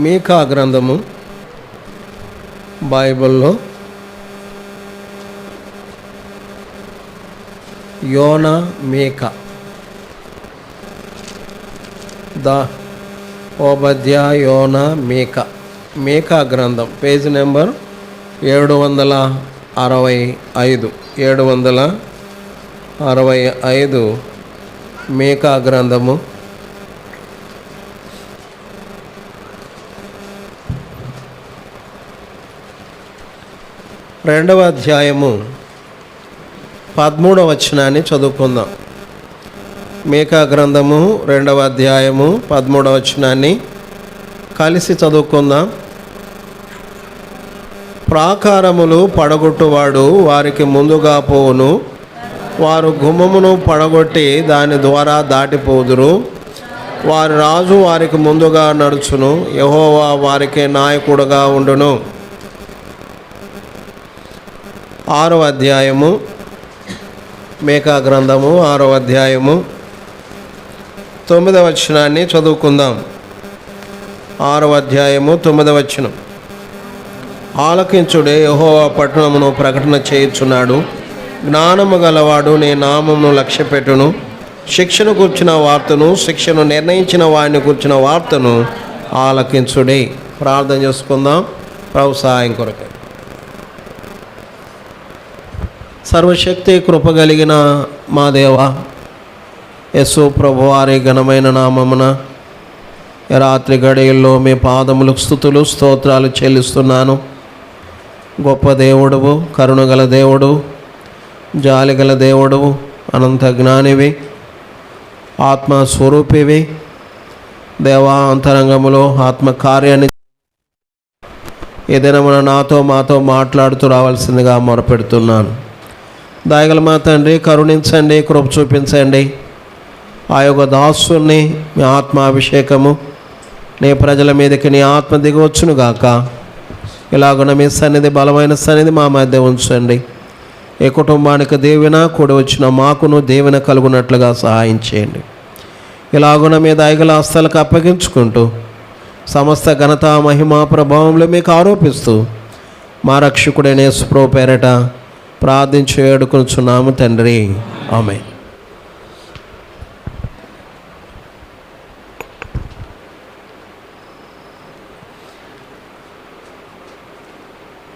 మీకా గ్రంథము బైబిల్లో యోనా మీకా ఓబద్యా యోనా మీకా గ్రంథం పేజీ నెంబర్ 765 మీకా గ్రంథము 2వ అధ్యాయము 13వ వచనాన్ని చదువుకుందాం. మీకా గ్రంథము 2వ అధ్యాయము 13వ వచనాన్ని కలిసి చదువుకుందాం. ప్రాకారములు పడగొట్టువాడు వారికి ముందుగా పోవును, వారు గుమ్మమును పడగొట్టి దాని ద్వారా దాటిపోదురు. వారి రాజు వారికి ముందుగా నడుచును, యెహోవా వారికి నాయకుడుగా ఉండును. 6వ అధ్యాయము మీకా గ్రంథము 6వ అధ్యాయము 9వ వచనాన్ని చదువుకుందాం. 6వ అధ్యాయము 9వ వచనం. ఆలకించుడే, యెహోవా పట్టణమును ప్రకటన చేయుచున్నాడు. జ్ఞానము గలవాడు నీ నామమును లక్ష్యపెట్టును. శిక్షను కూర్చిన వార్తను, శిక్షను నిర్ణయించిన వారిని కూర్చిన వార్తను ఆలకించుడే. ప్రార్థన చేసుకుందాం ప్రభు సహాయం కొరకే. సర్వశక్తి కృపగలిగిన మా దేవ యేసు ప్రభు వారి ఘనమైన నామమున రాత్రి గడియల్లో మీ పాదములకు స్తుతులు స్తోత్రాలు చెల్లిస్తున్నాను. గొప్ప దేవుడువు, కరుణగల దేవుడు, జాలిగల దేవుడువు, అనంత జ్ఞానివి, ఆత్మస్వరూపివి. దేవా, అంతరంగములో ఆత్మకార్యాన్ని ఏదైనా నాతో మాతో మాట్లాడుతూ రావాల్సిందిగా మొరపెడుతున్నాను. దయగల మా తండ్రి, కరుణించండి, కృప చూపించండి. ఆ యొక్క దాసుని మీ ఆత్మాభిషేకము నీ ప్రజల మీదకి నీ ఆత్మ దిగవచ్చును గాక. ఇలాగున మీ సన్నిధి, బలమైన సన్నిధి మా మధ్య ఉంచండి. ఏ కుటుంబానికి దీవెన కూడి వచ్చిన మాకును దీవెన కలుగునట్లుగా సహాయం చేయండి. ఇలాగున మీ దయగల హస్తాలకు అప్పగించుకుంటూ సమస్త ఘనత మహిమ ప్రభావంలో మీకు ఆరోపిస్తూ మా రక్షకుడైన యేసు ప్రభువు పేరట ప్రార్థించి వేడుకొనుచున్నాము తండ్రి, ఆమేన్.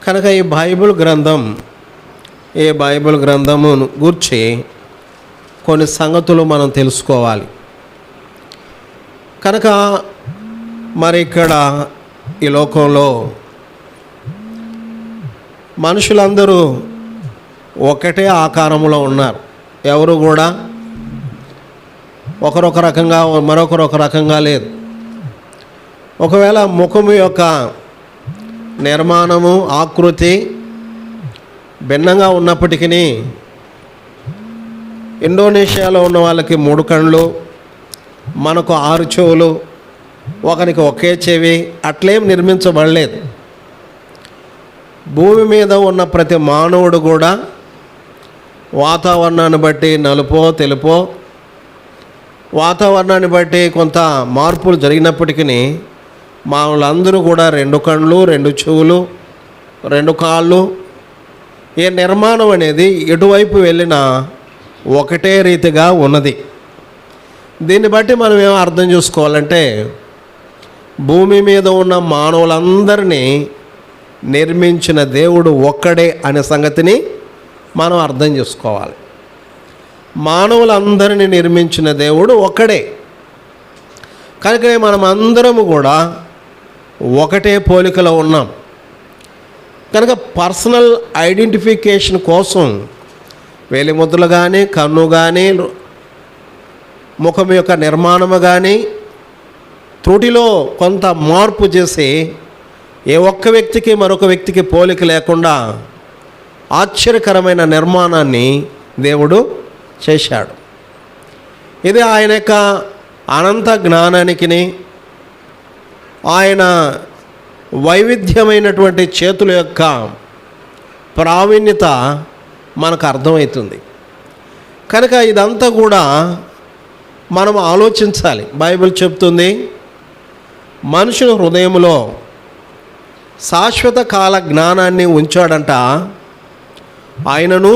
కనుక ఈ బైబిల్ గ్రంథమును గూర్చి కొన్ని సంగతులు మనం తెలుసుకోవాలి. కనుక మరి ఇక్కడ ఈ లోకంలో మనుషులందరూ ఒకటే ఆకారంలో ఉన్నారు. ఎవరు కూడా ఒకరొక రకంగా, మరొకరు ఒక రకంగా లేదు. ఒకవేళ ముఖము యొక్క నిర్మాణము, ఆకృతి భిన్నంగా ఉన్నప్పటికీ ఇండోనేషియాలో ఉన్న వాళ్ళకి 3 కళ్ళు, మనకు 6 చెవులు, ఒకరికి ఒకే చెవి, అట్లేం నిర్మించబడలేదు. భూమి మీద ఉన్న ప్రతి మానవుడు కూడా వాతావరణాన్ని బట్టి నలుపో తెలుపో, వాతావరణాన్ని బట్టి కొంత మార్పులు జరిగినప్పటికీ మానవులందరూ కూడా 2 కళ్ళు, 2 చెవులు, 2 కాళ్ళు, ఈ నిర్మాణం అనేది ఎటువైపు వెళ్ళినా ఒకటే రీతిగా ఉన్నది. దీన్ని బట్టి మనం ఏమో అర్థం చేసుకోవాలంటే, భూమి మీద ఉన్న మానవులందరినీ నిర్మించిన దేవుడు ఒక్కడే అనే సంగతిని మనం అర్థం చేసుకోవాలి. మానవులందరినీ నిర్మించిన దేవుడు ఒక్కడే. కనుకనే మనం అందరము కూడా ఒకటే పోలికలో ఉన్నాం. కనుక పర్సనల్ ఐడెంటిఫికేషన్ కోసం వేలిముద్రలు కానీ, కన్ను కానీ, ముఖం యొక్క నిర్మాణము కానీ త్రుటిలో కొంత మార్పు చేసి ఏ ఒక్క వ్యక్తికి మరొక వ్యక్తికి పోలిక లేకుండా ఆశ్చర్యకరమైన నిర్మాణాన్ని దేవుడు చేశాడు. ఇది ఆయన యొక్క అనంత జ్ఞానానికి, ఆయన వైవిధ్యమైనటువంటి చేతుల యొక్క ప్రావీణ్యత మనకు అర్థమవుతుంది. కనుక ఇదంతా కూడా మనం ఆలోచించాలి. బైబిల్ చెప్తుంది, మనుషుల హృదయంలో శాశ్వత కాల జ్ఞానాన్ని ఉంచాడంట. ఆయనను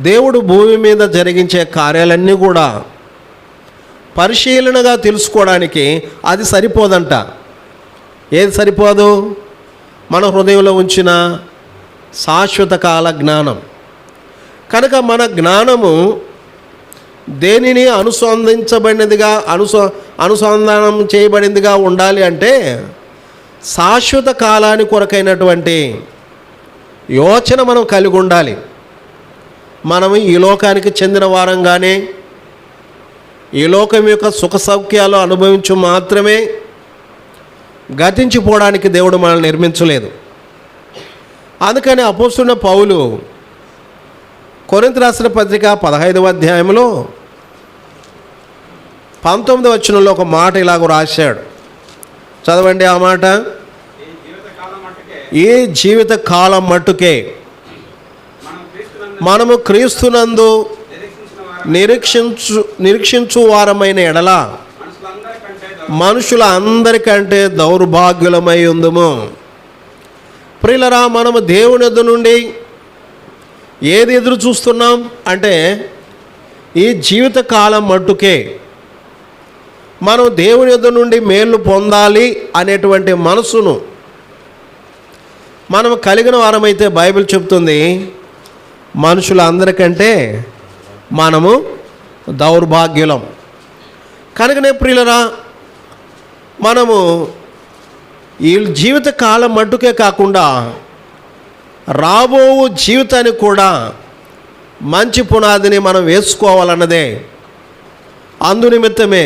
దేవుడు భూమి మీద జరిగించే కార్యాలన్నీ కూడా పరిశీలనగా తెలుసుకోవడానికి అది సరిపోదంట. ఏది సరిపోదు? మన హృదయంలో ఉంచిన శాశ్వత కాల జ్ఞానం. కనుక మన జ్ఞానము దేనిని అనుసంధానం చేయబడిందిగా ఉండాలి అంటే శాశ్వత కాలానికి కొరకైనటువంటి యోచన మనం కలిగి ఉండాలి. మనము ఈ లోకానికి చెందిన వారంగానే ఈ లోకం యొక్క సుఖ సౌఖ్యాలు అనుభవించు మాత్రమే గతించిపోవడానికి దేవుడు మనల్ని నిర్మించలేదు. అందుకని అపోస్తలుడైన పౌలు కొరింథీ రాసిన పత్రిక 15వ అధ్యాయంలో 19వ వచనంలో ఒక మాట ఇలాగ రాశాడు. చదవండి ఆ మాట. ఈ జీవిత కాలం మట్టుకే మనము క్రీస్తునందు నిరీక్షించు వారమైన ఎడల మనుషుల అందరికంటే దౌర్భాగ్యులమై ఉందుము. ప్రియులరా, మనము దేవుని యొద్ద నుండి ఏది ఎదురు చూస్తున్నాం అంటే ఈ జీవిత కాలం మట్టుకే మనం దేవుని యొద్ద నుండి మేలు పొందాలి అనేటువంటి మనసును మనం కలిగిన వారమైతే బైబిల్ చెప్తుంది మనుషులందరికంటే మనము దౌర్భాగ్యులం. కనుకనే ప్రియులరా, మనము ఈ జీవిత కాలం మట్టుకే కాకుండా రాబో జీవితానికి కూడా మంచి పునాదిని మనం వేసుకోవాలన్నదే. అందునిమిత్తమే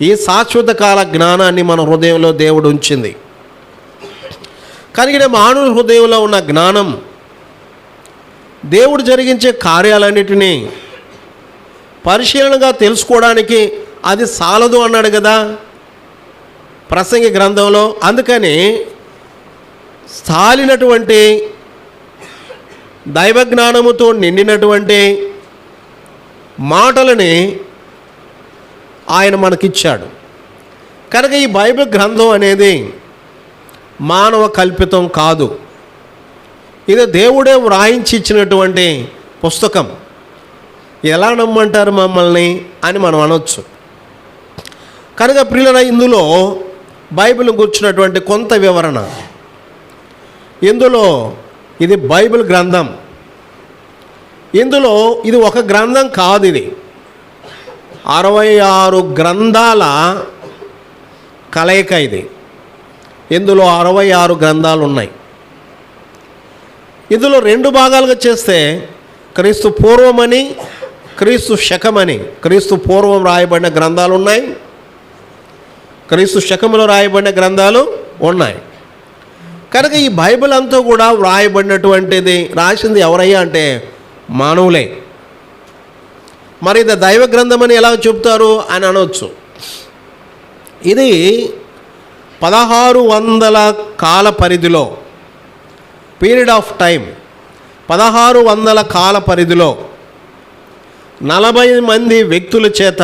ఈ శాశ్వత కాల జ్ఞానాన్ని మన హృదయంలో దేవుడు ఉంచింది. కనుక మానవుల హృదయంలో ఉన్న జ్ఞానం దేవుడు జరిగించే కార్యాలన్నిటినీ పరిశీలనగా తెలుసుకోవడానికి అది సాలదు అన్నాడు కదా ప్రసంగి గ్రంథంలో. అందుకని సాలినటువంటి దైవజ్ఞానముతో నిండినటువంటి మాటలని ఆయన మనకిచ్చాడు. కనుక ఈ బైబిల్ గ్రంథం అనేది మానవ కల్పితం కాదు. ఇది దేవుడే వ్రాయించి ఇచ్చినటువంటి పుస్తకం. ఎలా నమ్మంటారు మమ్మల్ని అని మనం అనొచ్చు. కనుక ప్రియులరా, ఇందులో బైబిల్ గురించినటువంటి కొంత వివరణ. ఇందులో ఇది బైబిల్ గ్రంథం. ఇందులో ఇది ఒక గ్రంథం కాదు, ఇది 66 గ్రంథాల కలయిక. ఇది ఇందులో 66 గ్రంథాలు ఉన్నాయి. ఇందులో 2 భాగాలుగా చేస్తే క్రీస్తు పూర్వమని క్రీస్తు శకమని, క్రీస్తు పూర్వం రాయబడిన గ్రంథాలు ఉన్నాయి, క్రీస్తు శకములో రాయబడిన గ్రంథాలు ఉన్నాయి. కనుక ఈ బైబిల్ అంతా కూడా వ్రాయబడినటువంటిది రాసింది ఎవరయ్యా అంటే మానవులే. మరి ఇది దైవ గ్రంథం అని ఎలా చెప్తారు అని అనవచ్చు. ఇది 1600 కాల పరిధిలో, పీరియడ్ ఆఫ్ టైం 1600 కాల పరిధిలో 40 మంది వ్యక్తుల చేత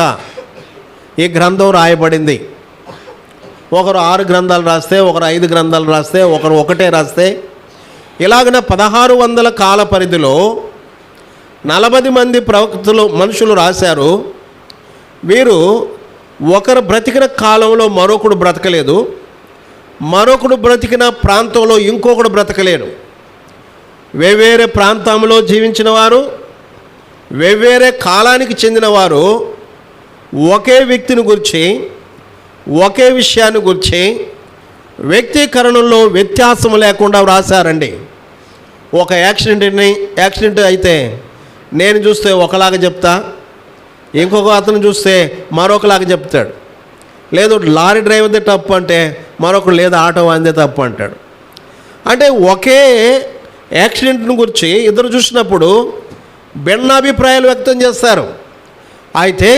ఈ గ్రంథం రాయబడింది. ఒకరు 6 గ్రంథాలు రాస్తే, ఒకరు 5 గ్రంథాలు రాస్తే, ఒకరు 1 రాస్తే, ఇలాగన 1600 కాల పరిధిలో 40 మంది ప్రవక్తలు మనుషులు రాశారు. వీరు ఒకరు బ్రతికిన కాలంలో మరొకడు బ్రతకలేదు, మరొకడు బ్రతికిన ప్రాంతంలో ఇంకొకడు బ్రతకలేడు. వేవేరే ప్రాంతంలో జీవించిన వారు, వేవేరే కాలానికి చెందినవారు ఒకే వ్యక్తిని గురించి, ఒకే విషయాన్ని గురించి వ్యక్తీకరణలో వ్యత్యాసం లేకుండా వ్రాసారండి. ఒక యాక్సిడెంట్ అయితే నేను చూస్తే ఒకలాగా చెప్తా, ఇంకొక అతను చూస్తే మరొకలాగా చెప్తాడు. లేదు లారీ డ్రైవర్దే తప్పు అంటే మరొకరు లేదు ఆటో అందే తప్పు అంటాడు. అంటే ఒకే యాక్సిడెంట్ను గురించి ఇద్దరు చూసినప్పుడు భిన్నాభిప్రాయాలు వ్యక్తం చేస్తారు. అయితే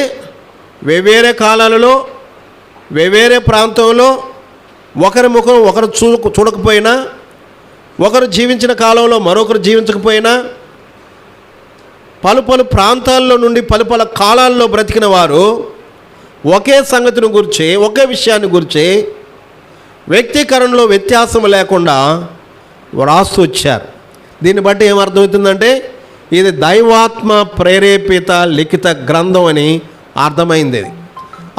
వేవేరే కాలాలలో వేవేరే ప్రాంతంలో ఒకరి ముఖం ఒకరు చూడకపోయినా, ఒకరు జీవించిన కాలంలో మరొకరు జీవించకపోయినా, పలు ప్రాంతాల్లో నుండి పలు కాలాల్లో బ్రతికిన వారు ఒకే సంగతిని గురించి, ఒకే విషయాన్ని గురించి వ్యక్తీకరణలో వ్యత్యాసం లేకుండా వ్రాస్తూ వచ్చారు. దీన్ని బట్టి ఏమర్థమవుతుందంటే ఇది దైవాత్మ ప్రేరేపిత లిఖిత గ్రంథం అని అర్థమైంది.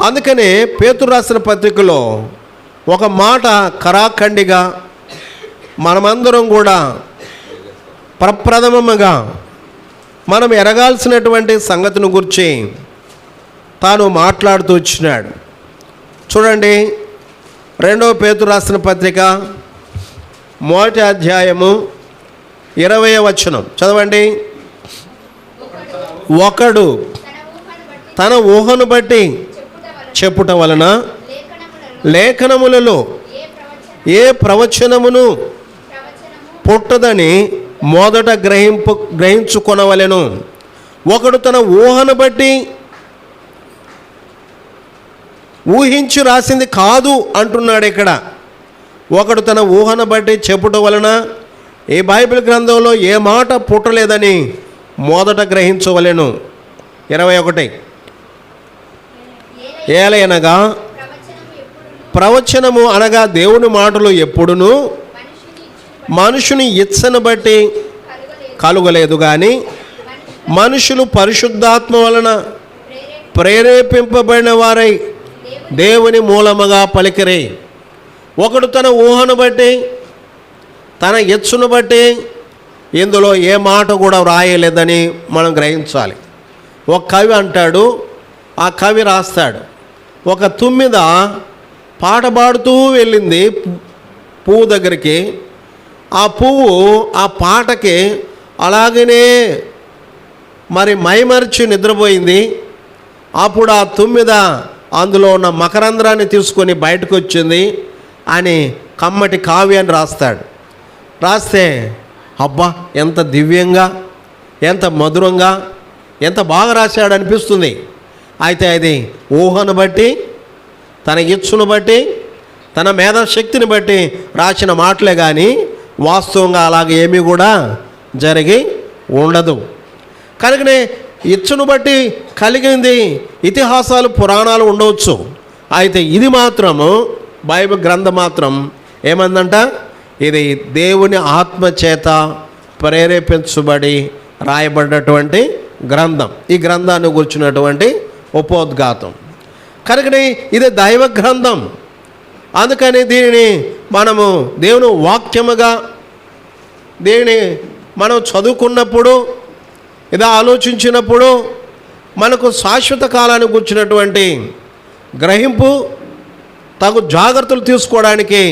అందుకనే పేతురు రాసిన పత్రికలో ఒక మాట కరాఖండిగా మనమందరం కూడా ప్రప్రథమముగా మనం ఎరగాల్సినటువంటి సంగతిని గురించి తాను మాట్లాడుతూ వచ్చినాడు. చూడండి, 2వ పేతురు రాసిన పత్రిక 1వ అధ్యాయము 20వ వచనం చదవండి. ఒకడు తన ఊహను బట్టి చెప్పుట వలన లేఖనములలో ఏ ప్రవచనమును పుట్టదని మొదట గ్రహించుకొనవలెను. ఒకడు తన ఊహను బట్టి ఊహించి రాసింది కాదు అంటున్నాడు ఇక్కడ. ఒకడు తన ఊహను బట్టి చెప్పుట వలన ఈ బైబిల్ గ్రంథంలో ఏ మాట పుట్టలేదని మొదట గ్రహించవలెను. 21 ఏలయనగా ప్రవచనము అనగా దేవుని మాటలు ఎప్పుడును మనుషుని ఇచ్చను బట్టి కలుగలేదు, కానీ మనుషులు పరిశుద్ధాత్మ వలన ప్రేరేపింపబడిన వారై దేవుని మూలముగా పలికిరి. ఒకడు తన ఊహను బట్టి, తన ఇచ్చును బట్టి ఇందులో ఏ మాట కూడా వ్రాయలేదని మనం గ్రహించాలి. ఒక కవి అంటాడు, ఆ కవి రాస్తాడు, ఒక తుమ్మిద పాట పాడుతూ వెళ్ళింది పువ్వు దగ్గరికి. ఆ పువ్వు ఆ పాటకి అలాగనే మరి మైమరిచి నిద్రపోయింది. అప్పుడు ఆ తుమ్మిద అందులో ఉన్న మకరంధ్రాన్ని తీసుకొని బయటకు వచ్చింది అని కమ్మటి కావ్యాన్ని రాస్తాడు. రాస్తే అబ్బా ఎంత దివ్యంగా, ఎంత మధురంగా, ఎంత బాగా రాశాడు అనిపిస్తుంది. అయితే అది ఊహను బట్టి, తన ఇచ్చును బట్టి, తన మేధాశక్తిని బట్టి రాసిన మాటలే కానీ వాస్తవంగా అలాగే ఏమీ కూడా జరిగి ఉండదు. కనుకనే ఇచ్చును బట్టి కలిగింది ఇతిహాసాలు, పురాణాలు ఉండవచ్చు. అయితే ఇది మాత్రము బైబిల్ గ్రంథం మాత్రం ఏమందంట, ఇది దేవుని ఆత్మచేత ప్రేరేపించబడి రాయబడినటువంటి గ్రంథం. ఈ గ్రంథాన్ని గుర్చినటువంటి ఉపోద్ఘాతం. కనుకనే ఇది దైవ గ్రంథం. అందుకని దీనిని మనము దేవుని వాక్యముగా దీనిని మనం చదువుకున్నప్పుడు, ఇది ఆలోచించినప్పుడు మనకు శాశ్వత కాలాన్ని గుర్చినటువంటి గ్రహింపు, తగు జాగ్రత్తలు తీసుకోవడానికి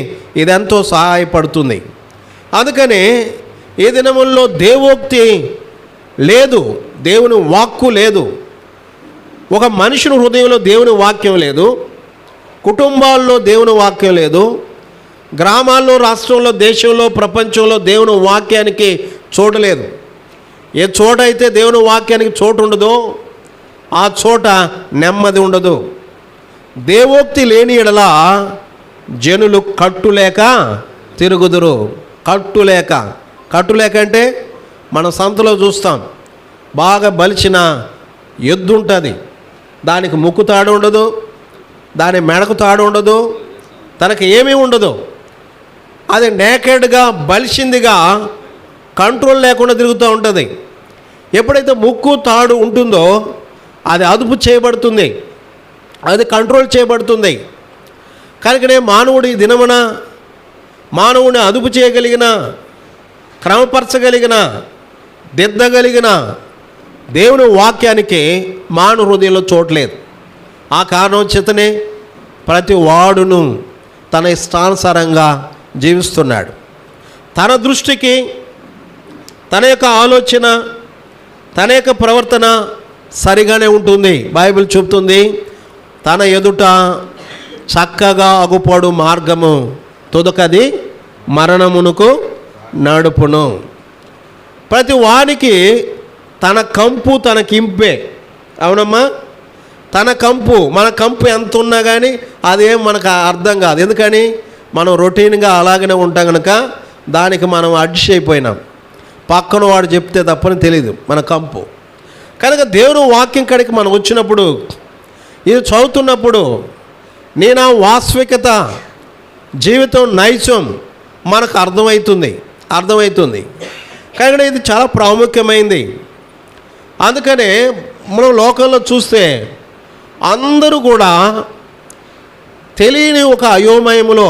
ఇది ఎంతో సహాయపడుతుంది. అందుకని ఈ దినముల్లో దేవోక్తి లేదు, దేవుని వాక్కు లేదు. ఒక మనుషుని హృదయంలో దేవుని వాక్యం లేదు, కుటుంబాల్లో దేవుని వాక్యం లేదు, గ్రామాల్లో, రాష్ట్రంలో, దేశంలో, ప్రపంచంలో దేవుని వాక్యానికి చోటు లేదు. ఏ చోట అయితే దేవుని వాక్యానికి చోటు ఉండదో ఆ చోట నెమ్మది ఉండదు. దేవోక్తి లేని ఎడల జనులు కట్టులేక తిరుగుదురు. కట్టులేక అంటే మన సంతలో చూస్తాం, బాగా బలిచిన ఎద్దు ఉంటుంది, దానికి ముక్కు తాడు ఉండదు, దాని మెడకు తాడు ఉండదు, తనకి ఏమీ ఉండదు. అది నేకెడ్గా బలిసిందిగా కంట్రోల్ లేకుండా తిరుగుతూ ఉంటుంది. ఎప్పుడైతే ముక్కు తాడు ఉంటుందో అది అదుపు చేయబడుతుంది, అది కంట్రోల్ చేయబడుతుంది. కనుకనే మానవుడు ఈ దినమున మానవుని అదుపు చేయగలిగిన, క్రమపరచగలిగిన, దిద్దగలిగిన దేవుని వాక్యానికి మానవ హృదయంలో చోట్లేదు. ఆ కారణం చేతనే ప్రతి వాడును తన ఇష్టానుసారంగా జీవిస్తున్నాడు. తన దృష్టికి తన యొక్క ఆలోచన, తన యొక్క ప్రవర్తన సరిగానే ఉంటుంది. బైబిల్ చెప్తుంది, తన ఎదుట చక్కగా అగుపడు మార్గము తుదకది మరణమునకు నడుపును. ప్రతి వానికి తన కంపు తనకింపే. అవునమ్మా, తన కంపు, మన కంపు ఎంత ఉన్నా కానీ అదేం మనకు అర్థం కాదు. ఎందుకని మనం రొటీన్గా అలాగనే ఉంటాం కనుక దానికి మనం అడ్జస్ట్ అయిపోయినాం. పక్కన వాడు చెప్తే తప్పని తెలీదు మన కంపు. కనుక దేవుని వాక్యం కాడికి మనం వచ్చినప్పుడు ఇది చదువుతున్నప్పుడు నేను ఆ వాస్తవికత జీవితం నైజం మనకు అర్థమవుతుంది. కానీ ఇది చాలా ప్రాముఖ్యమైంది. అందుకనే మనం లోకంలో చూస్తే అందరూ కూడా తెలియని ఒక అయోమయములో,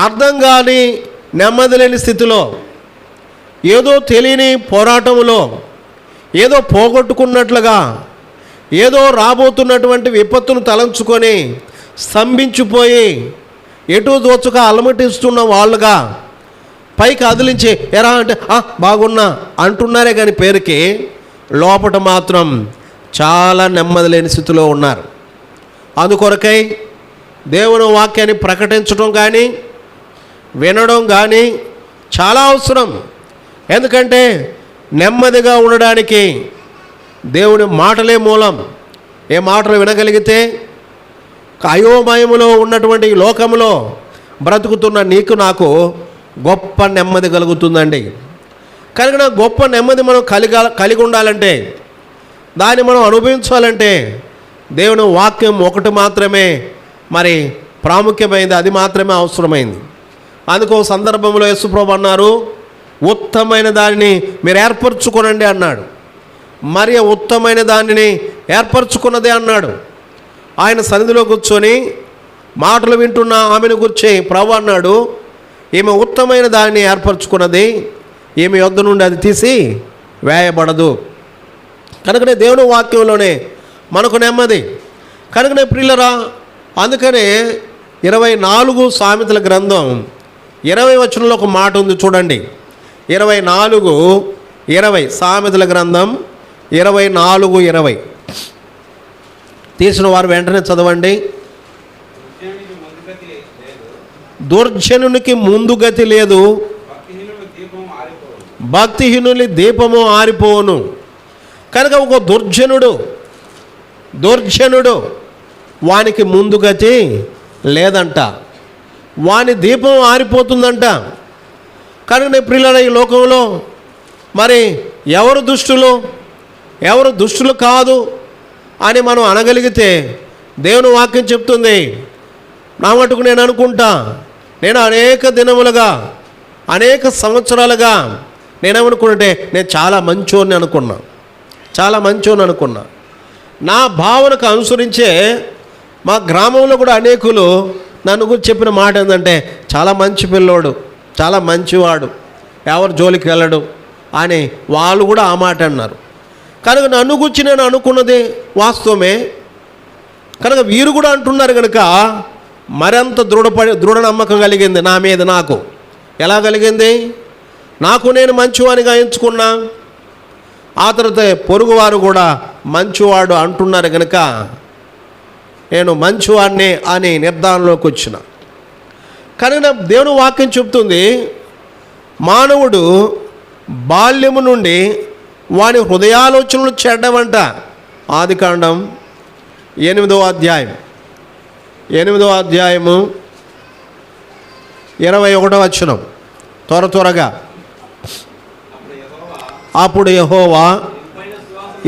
అర్థం కాని నెమ్మది లేని స్థితిలో, ఏదో తెలియని పోరాటంలో, ఏదో పోగొట్టుకున్నట్లుగా, ఏదో రాబోతున్నటువంటి విపత్తును తలంచుకొని స్తంభించిపోయి ఎటు దోచుక అలమటిస్తున్న వాళ్ళుగా పైకి అదిలించి ఎరా అంటే బాగున్నా అంటున్నారే కానీ పేరుకి లోపట మాత్రం చాలా నెమ్మది లేని స్థితిలో ఉన్నారు. అందుకొరకై దేవుని వాక్యాన్ని ప్రకటించడం కానీ వినడం కానీ చాలా అవసరం. ఎందుకంటే నెమ్మదిగా ఉండడానికి దేవుని మాటలే మూలం. ఏ మాటలు వినగలిగితే అయోమయములో ఉన్నటువంటి లోకంలో బ్రతుకుతున్న నీకు నాకు గొప్ప నెమ్మది కలుగుతుందండి. కనుక నా గొప్ప నెమ్మది మనం కలిగి ఉండాలంటే, దాన్ని మనం అనుభవించాలంటే దేవుని వాక్యం ఒకటి మాత్రమే మరి ప్రాముఖ్యమైంది, అది మాత్రమే అవసరమైంది. అందుకో సందర్భంలో యేసుప్రభువు అన్నారు, ఉత్తమైన దానిని మీరు ఏర్పరచుకోనండి అన్నాడు. మరి ఉత్తమైన దానిని ఏర్పరచుకున్నదే అన్నాడు. ఆయన సన్నిధిలో కూర్చొని మాటలు వింటున్న ఆమెను గురించి ప్రభు అన్నాడు, ఈమె ఉత్తమైన దానిని ఏర్పరచుకున్నది, ఈమె యొద్ద నుండి అది తీసి వేయబడదు. కనుకనే దేవుని వాక్యంలోనే మనకు నెమ్మది. కనుకనే ప్రియులరా, అందుకనే 24 సామెతల గ్రంథం 20 వచనంలో ఒక మాట ఉంది చూడండి. 24:20 సామెతల గ్రంథం 24:20 తీసిన వారు వెంటనే చదవండి. దుర్జనునికి ముందుగతి లేదు, భక్తిహీనుని దీపము ఆరిపోవును. కనుక ఒక దుర్జనుడు వానికి ముందుగతి లేదంట, వాని దీపం ఆరిపోతుందంట. కనుక ప్రియుల ఈ లోకంలో మరి ఎవరు దుష్టులు కాదు అని మనం అనగలిగితే దేవుని వాక్యం చెప్తుంది. నా మటుకు నేను అనుకుంటా, నేను అనేక దినములుగా అనేక సంవత్సరాలుగా నేనేమనుకుంటే నేను చాలా మంచోని అనుకున్నా. నా భావనకు అనుసరించే మా గ్రామంలో కూడా అనేకులు నన్ను గురించి చెప్పిన మాట ఏంటంటే, చాలా మంచి పిల్లోడు, చాలా మంచివాడు, ఎవరు జోలికి వెళ్ళడు అని వాళ్ళు కూడా ఆ మాట అన్నారు. కనుక నన్ను గురించి నేను అనుకున్నది వాస్తవమే. కనుక వీరు కూడా అంటున్నారు కనుక మరింత దృఢ నమ్మకం కలిగింది నా మీద. నాకు ఎలా కలిగింది? నాకు నేను మంచివాడిగా ఎంచుకున్నా, ఆ తర్వాత పొరుగువారు కూడా మంచివాడు అంటున్నారు కనుక నేను మంచివాడిని అని నిర్ధారణలోకి వచ్చిన. కనుక దేవుని వాక్యం చెప్తుంది, మానవుడు బాల్యము నుండి వాని హృదయాలోచనలు చెడ్డవంట. ఆదికాండం 8వ అధ్యాయము 21వ వచనం త్వరగా. అప్పుడు యెహోవా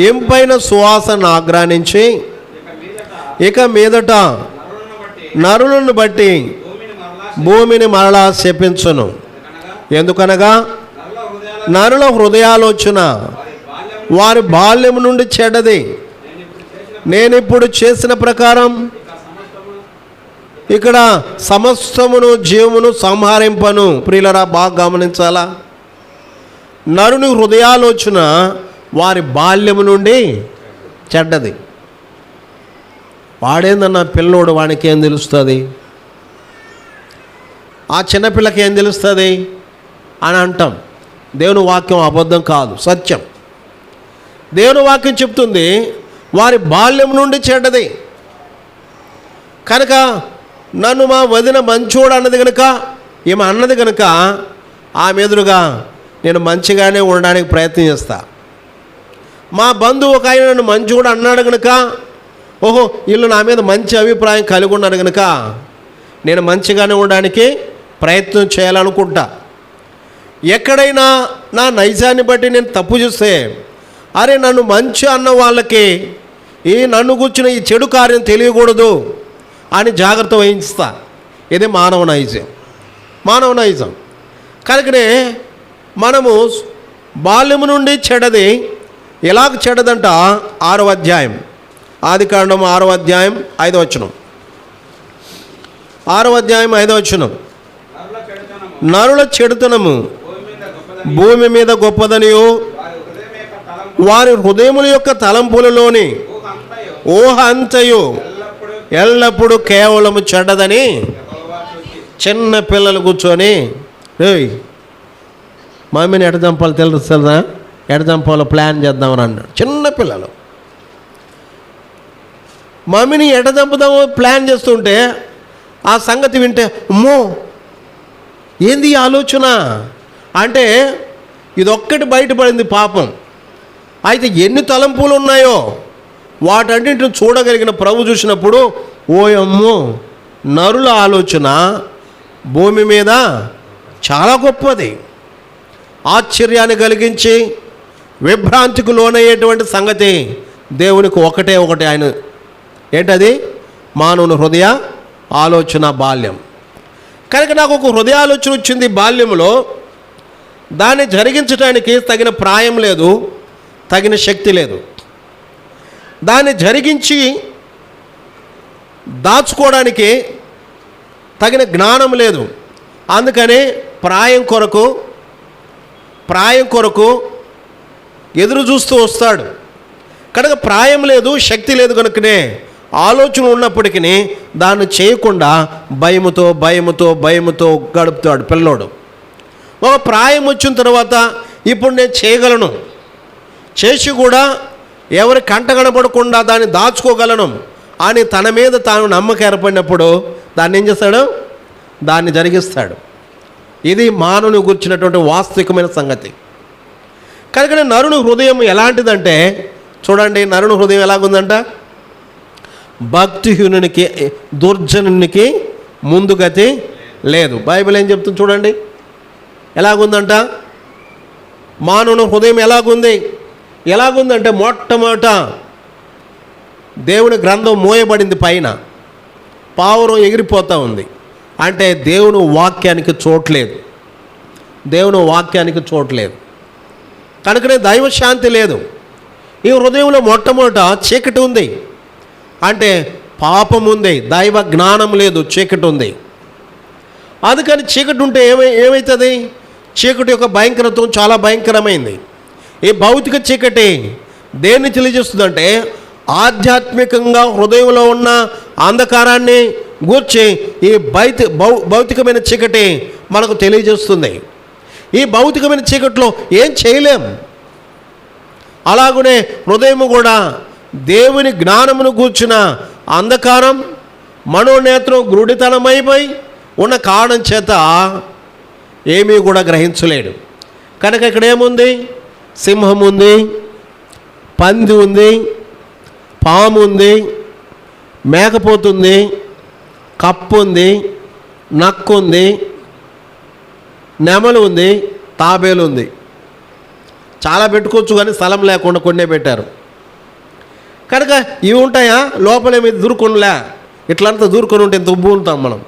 ఇంపైన సువాసన ఆగ్రహించి ఇక మీదట నరులను బట్టి భూమిని మరలా శపించును. ఎందుకనగా నరుల హృదయాలోచన వారి బాల్యము నుండి చెడ్డది. నేను ఇప్పుడు చేసిన ప్రకారం ఇక్కడ సమస్తమును జీవమును సంహరింపను. ప్రియులరా, బాగా గమనించాలా, నరుని హృదయాలోచన వారి బాల్యము నుండి చెడ్డది. వాడేందన్న పిల్లోడు, వానికి ఏం తెలుస్తుంది? ఆ చిన్నపిల్లకి ఏం తెలుస్తుంది అని అంటాం. దేవుని వాక్యం అబద్ధం కాదు, సత్యం. దేవుని వాక్యం చెప్తుంది వారి బాల్యం నుండి చెడ్డది. కనుక నన్ను మా వదిన మంచోడు అన్నది కనుక, ఈమె అన్నది కనుక ఆమె ఎదురుగా నేను మంచిగానే ఉండడానికి ప్రయత్నం చేస్తా. మా బంధువు ఒక ఆయన నన్ను మంచోడు అన్నాడు కనుక, ఓహో వీళ్ళు నా మీద మంచి అభిప్రాయం కలిగి ఉన్నారు కనుక నేను మంచిగానే ఉండడానికి ప్రయత్నం చేయాలనుకుంటా. ఎక్కడైనా నా నైజాన్ని బట్టి నేను తప్పు చూస్తే, అరే నన్ను మంచి అన్న వాళ్ళకి ఈ నన్ను కూర్చున్న ఈ చెడు కార్యం తెలియకూడదు అని జాగ్రత్త వహిస్తా. ఇది మానవ నైజం. కనుకనే మనము బాల్యము నుండి చెడది ఎలాగ చెడదంట 6వ అధ్యాయం, ఆదికాండం 6వ అధ్యాయం 5వ వచనం. 6వ అధ్యాయం 5వ వచనం. నరుల చెడుతనము భూమి మీద గొప్పదనియు వారి హృదయముల యొక్క తలంపులలోని ఊహ అంతయు ఎల్లప్పుడూ కేవలము చెడ్డదని చిన్న పిల్లలు కూర్చొని మమ్మీని ఎట చంపాలో తెలుస్తుందా, ఎట చంపాలో ప్లాన్ చేద్దామని అన్నాడు. చిన్న పిల్లలు మమ్మీని ఎట చంపుదామో ప్లాన్ చేస్తుంటే ఆ సంగతి వింటే అమ్మో ఏంది ఆలోచన అంటే ఇదొక్కటి బయటపడింది పాపం. అయితే ఎన్ని తలంపులు ఉన్నాయో వాటన్నింటిని చూడగలిగిన ప్రభు చూసినప్పుడు ఓయమ్మో నరుల ఆలోచన భూమి మీద చాలా గొప్పది, ఆశ్చర్యాన్ని కలిగించి విభ్రాంతికి లోనయ్యేటువంటి సంగతి దేవునికి ఒకటే ఆయన ఏంటది? మానవుని హృదయ ఆలోచన బాల్యం. కనుక నాకు ఒక హృదయ ఆలోచన వచ్చింది బాల్యంలో. దాన్ని జరిగించడానికి తగిన ప్రాయం లేదు, తగిన శక్తి లేదు. దాన్ని జరిగించి దాచుకోవడానికి తగిన జ్ఞానం లేదు. అందుకని ప్రాయం కొరకు ఎదురు చూస్తూ వస్తాడు. కనుక ప్రాయం లేదు, శక్తి లేదు కనుకనే ఆలోచన ఉన్నప్పటికీ దాన్ని చేయకుండా భయముతో గడుపుతాడు పిల్లోడు. ఒక ప్రాయం వచ్చిన తర్వాత ఇప్పుడు నేను చేయగలను, చేసి కూడా ఎవరి కంట కనపడకుండా దాన్ని దాచుకోగలను అని తన మీద తాను నమ్మకం ఏర్పడినప్పుడు దాన్ని ఏం చేస్తాడు? దాన్ని జరిగిస్తాడు. ఇది మానవుని గురించినటువంటి వాస్తవికమైన సంగతి. కనుక నరుని హృదయం ఎలాంటిదంటే చూడండి, నరుని హృదయం ఎలాగుందంట? భక్తిహీనునికి దుర్జనునికి ముందుగతి లేదు. బైబిల్ ఏం చెప్తుంది చూడండి, ఎలాగుందంట మానవుని హృదయం ఎలాగుందంటే మొట్టమొదట దేవుని గ్రంథం మోయబడింది, పైన పావురం ఎగిరిపోతూ ఉంది. అంటే దేవుని వాక్యానికి చోట్లేదు, కనుకనే దైవశాంతి లేదు. ఈ హృదయంలో మొట్టమొదట చీకటి ఉంది, అంటే పాపం ఉంది, దైవ జ్ఞానం లేదు, చీకటి ఉంది. అందుకని చీకటి ఉంటే ఏమవుతుంది? చీకటి యొక్క భయంకరత్వం చాలా భయంకరమైంది. ఈ భౌతిక చీకటి దేన్ని తెలియజేస్తుందంటే ఆధ్యాత్మికంగా హృదయంలో ఉన్న అంధకారాన్ని గూర్చి ఈ భౌతికమైన చీకటి మనకు తెలియజేస్తుంది. ఈ భౌతికమైన చీకటిలో ఏం చేయలేం. అలాగనే హృదయము కూడా దేవుని జ్ఞానమును గూర్చిన అంధకారం మనోనేత్రం గ్రుడితనమైపోయి ఉన్న కారణం చేత ఏమీ కూడా గ్రహించలేడు. కనుక ఇక్కడ ఏముంది? సింహం ఉంది, పంది ఉంది, పాము ఉంది, మేకపోతుంది, కప్పు ఉంది, నక్కు ఉంది, నెమలు ఉంది, తాబేలు ఉంది. చాలా పెట్టుకోవచ్చు కానీ స్థలం లేకుండా కొన్నే పెట్టారు. కనుక ఇవి ఉంటాయా? లోపలేమి దూరుకొనిలే, ఇట్లంతా దూరుకొని ఉంటే ఎంత ఉబ్బు ఉంటాం మనం,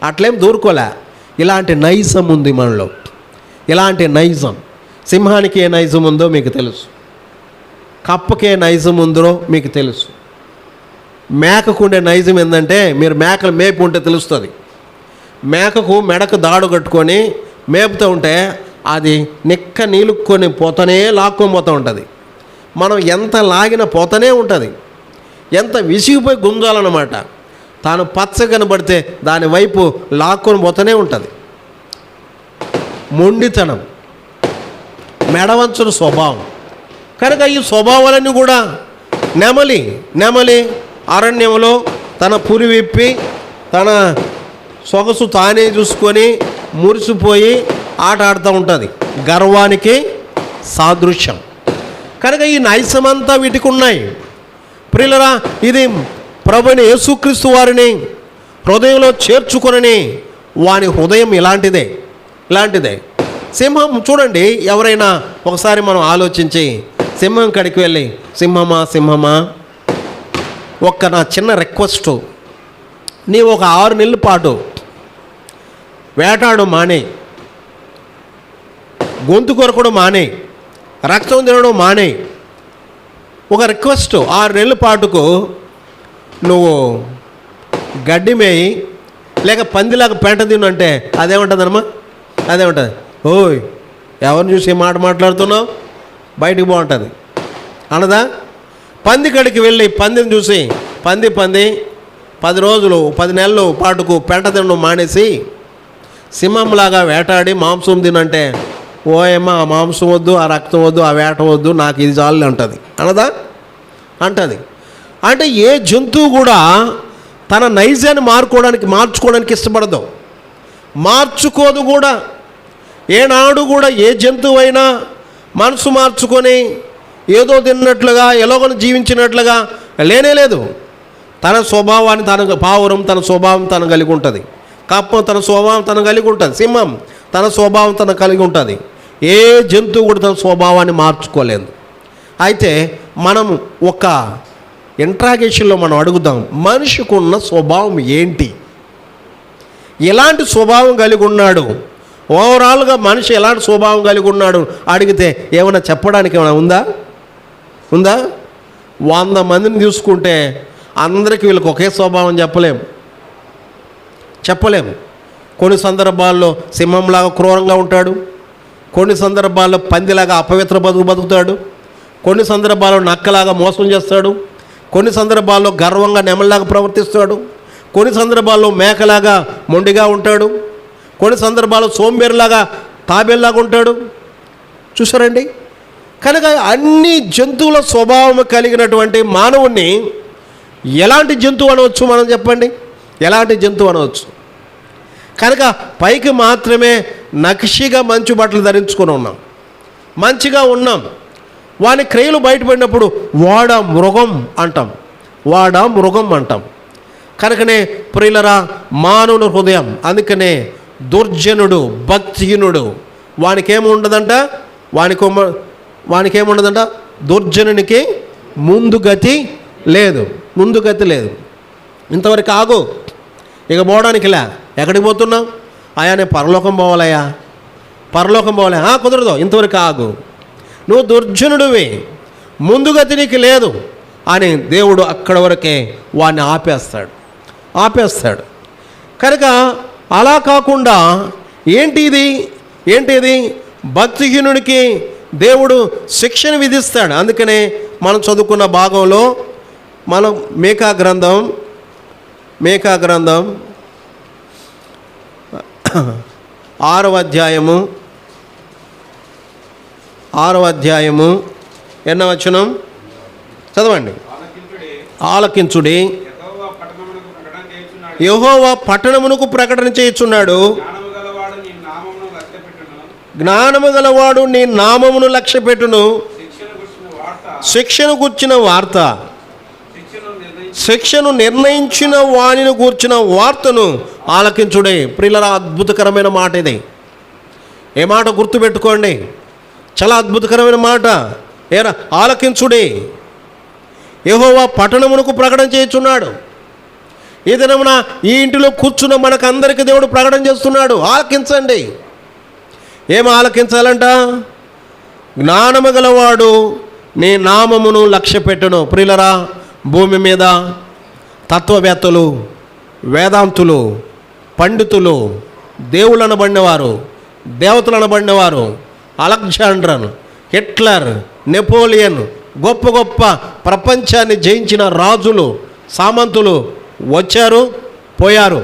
అట్లేం దూరుకోలే. ఇలాంటి నైజం ఉంది మనలో, ఇలాంటి నైజం. సింహానికి ఏ నైజం ఉందో మీకు తెలుసు, కప్పకే నైజం ఉందో మీకు తెలుసు. మేకకు ఉండే నైజం ఏంటంటే, మీరు మేకలు మేపు ఉంటే తెలుస్తుంది. మేకకు మెడకు దాడు కట్టుకొని మేపుతూ ఉంటే అది నిక్క నీలుక్కొని పోతనే లాక్కొని పోతూ ఉంటుంది. మనం ఎంత లాగినా పోతనే ఉంటుంది. ఎంత విసిగిపోయి గుంజాలన్నమాట. తాను పచ్చ కనబడితే దాని వైపు లాక్కొని పోతూనే ఉంటుంది. మొండితనం, మెడవంచుల స్వభావం. కనుక ఈ స్వభావాలన్నీ కూడా నెమలి అరణ్యంలో తన పురి విప్పి తన సొగసు తానే చూసుకొని మురిసిపోయి ఆట ఆడుతూ ఉంటుంది, గర్వానికి సాదృశ్యం. కనుక ఈ నైజమంతా వీటికి ఉన్నాయి. ప్రియులరా, ఇది ప్రభువైన యేసుక్రీస్తు వారిని హృదయంలో చేర్చుకొనని వాని హృదయం ఇలాంటిదే. సింహం చూడండి, ఎవరైనా ఒకసారి మనం ఆలోచించి సింహం కాడికి వెళ్ళి సింహమా నా చిన్న రిక్వెస్ట్, నీవు ఒక 6 నెలల పాటు వేటాడు మానే, గొంతు కొరకడం మానే, రక్తం తినడం మానే. ఒక రిక్వెస్ట్, 6 నెలల పాటుకు నువ్వు గడ్డి మేయి లేక పందిలాగా పెంట తిను అంటే అదేముంటుందమ్మా? అదేముంటుంది, ఓయ్ ఎవరిని చూసి ఏ మాట మాట్లాడుతున్నావు, బయటికి బాగుంటుంది అనదా? పంది కడికి వెళ్ళి పందిని చూసి పంది 10 రోజులు 10 నెలలు పాటుకు పెంట తినడం మానేసి సింహంలాగా వేటాడి మాంసం తినంటే ఓయమ్మ ఆ మాంసం వద్దు, ఆ రక్తం వద్దు, ఆ వేట వద్దు, నాకు ఇది చాలు అంటుంది అనదా? అంటుంది. అంటే ఏ జంతువు కూడా తన నైజాన్ని మార్చుకోవడానికి ఇష్టపడదు, మార్చుకోదు కూడా. ఏనాడు కూడా ఏ జంతువు అయినా మనసు మార్చుకొని ఏదో తిన్నట్లుగా ఎలాగో జీవించినట్లుగా లేనేలేదు. తన స్వభావాన్ని పావురం తన స్వభావం తను కలిగి ఉంటుంది, కప్ప తన స్వభావం తను కలిగి ఉంటుంది, సింహం తన స్వభావం తను కలిగి ఉంటుంది. ఏ జంతువు కూడా తన స్వభావాన్ని మార్చుకోలేదు. అయితే మనం ఒక ఇంట్రాగేషన్లో మనం అడుగుదాం, మనిషికి ఉన్న స్వభావం ఏంటి, ఎలాంటి స్వభావం కలిగి ఉన్నాడు, ఓవరాల్గా మనిషి ఎలాంటి స్వభావం కలిగి ఉన్నాడు అడిగితే ఏమైనా చెప్పడానికి ఏమైనా ఉందా? 100 మందిని చూసుకుంటే అందరికీ వీళ్ళకి ఒకే స్వభావం చెప్పలేము. కొన్ని సందర్భాల్లో సింహంలాగా క్రూరంగా ఉంటాడు, కొన్ని సందర్భాల్లో పందిలాగా అపవిత్ర బతుకుతాడు, కొన్ని సందర్భాల్లో నక్కలాగా మోసం చేస్తాడు, కొన్ని సందర్భాల్లో గర్వంగా నెమలిలాగా ప్రవర్తిస్తాడు, కొన్ని సందర్భాల్లో మేకలాగా మొండిగా ఉంటాడు, కొన్ని సందర్భాల్లో సోంబేరులాగా తాబేల్లాగా ఉంటాడు. చూసారండి? కనుక అన్ని జంతువుల స్వభావం కలిగినటువంటి మానవుణ్ణి ఎలాంటి జంతువు అనవచ్చు? మనం చెప్పండి, ఎలాంటి జంతువు అనవచ్చు? కనుక పైకి మాత్రమే నక్షిగా మంచు బట్టలు ధరించుకొని ఉన్నాం, మంచిగా ఉన్నాం. వాని క్రియలు బయటపడినప్పుడు వాడ మృగం అంటాం. కనుకనే ప్రియులరా, మానవుని హృదయం అందుకనే దుర్జనుడు భక్తిహీనుడు వానికేముండదంట, దుర్జనునికి ముందుగతి లేదు. ఇంతవరకు ఆగు, ఇక పోవడానికిలా. ఎక్కడికి పోతున్నావు? నేను పరలోకం పోవాలయ్యా, కుదరదు, ఇంతవరకు ఆగు, నువ్వు దుర్జనుడివి, ముందుగతి నీకు లేదు అని దేవుడు అక్కడ వరకే వాడిని ఆపేస్తాడు. కనుక అలా కాకుండా ఏంటిది భక్తిహీనుడికి దేవుడు శిక్షను విధిస్తాడు. అందుకనే మనం చదువుకున్న భాగంలో మనం మేకా గ్రంథం 6వ అధ్యాయము ఎన్నో వచనం చదవండి. ఆలకించుడి, యెహోవా పట్టణమునకు ప్రకటన చేయుచున్నాడు, జ్ఞానము గలవాడు నీ నామమును లక్ష్యపెట్టును, శిక్షను గూర్చిన వార్త, శిక్షను నిర్ణయించిన వానిని గూర్చిన వార్తను ఆలకించుడే. ప్రియులరా, అద్భుతకరమైన మాట ఇది. ఏ మాట గుర్తుపెట్టుకోండి, చాలా అద్భుతకరమైన మాట. ఆలకించుడే, యెహోవా పట్టణమునకు ప్రకటన చేయుచున్నాడు. ఈ దినమున ఈ ఇంటిలో కూర్చున్న మనకందరికీ దేవుడు ప్రకటన చేస్తున్నాడు, ఆలకించండి. ఏం ఆలకించాలంట? జ్ఞానము గలవాడు నీ నామమును లక్ష్యపెట్టును. ప్రియులరా, భూమి మీద తత్వవేత్తలు, వేదాంతులు, పండితులు, దేవుళ్ళు అనబడినవారు, దేవతలు అనబడినవారు, అలెగ్జాండర్, హిట్లర్, నెపోలియన్, గొప్ప గొప్ప ప్రపంచాన్ని జయించిన రాజులు, సామంతులు వచ్చారు, పోయారు.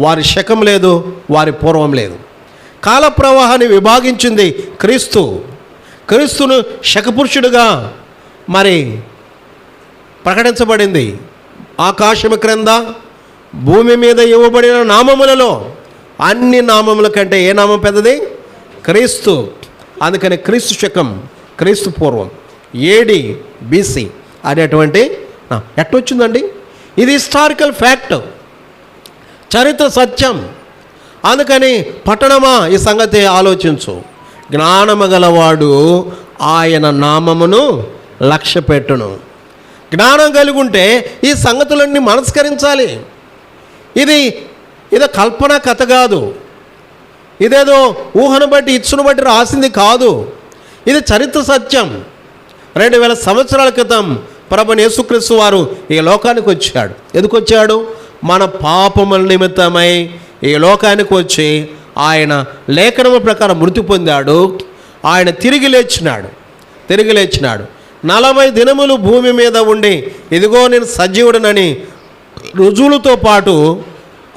వారి శకం లేదు, వారి పూర్వం లేదు. కాల ప్రవాహాన్ని విభాగించింది క్రీస్తును శకపురుషుడుగా మరి ప్రకటించబడింది. ఆకాశము క్రింద భూమి మీద ఇవ్వబడిన నామములలో అన్ని నామముల కంటే ఏ నామం పెద్దది? క్రీస్తు. అందుకని క్రీస్తు శకం, క్రీస్తు పూర్వం, AD BC అనేటువంటి ఎట్టొచ్చిందండి? ఇది హిస్టారికల్ ఫ్యాక్ట్, చరిత్ర సత్యం. అందుకని పట్టణమా, ఈ సంగతి ఆలోచించు. జ్ఞానము గలవాడు ఆయన నామమును లక్ష్యపెట్టును. జ్ఞానం కలిగి ఉంటే ఈ సంగతులన్నీ మనస్కరించాలి. ఇదో కల్పన కథ కాదు, ఇదేదో ఊహను బట్టి ఇచ్చును బట్టి రాసింది కాదు, ఇది చరిత్ర సత్యం. 2000 సంవత్సరాల క్రితం ప్రభువైన యేసుక్రీస్తు వారు ఈ లోకానికి వచ్చాడు. ఎందుకు వచ్చాడు? మన పాపముల నిమిత్తమై ఈ లోకానికి వచ్చి ఆయన లేఖనము ప్రకారం మృతి పొందాడు. ఆయన తిరిగి లేచినాడు. 40 దినములు భూమి మీద ఉండి ఇదిగో నేను సజీవుడనని రుజువులతో పాటు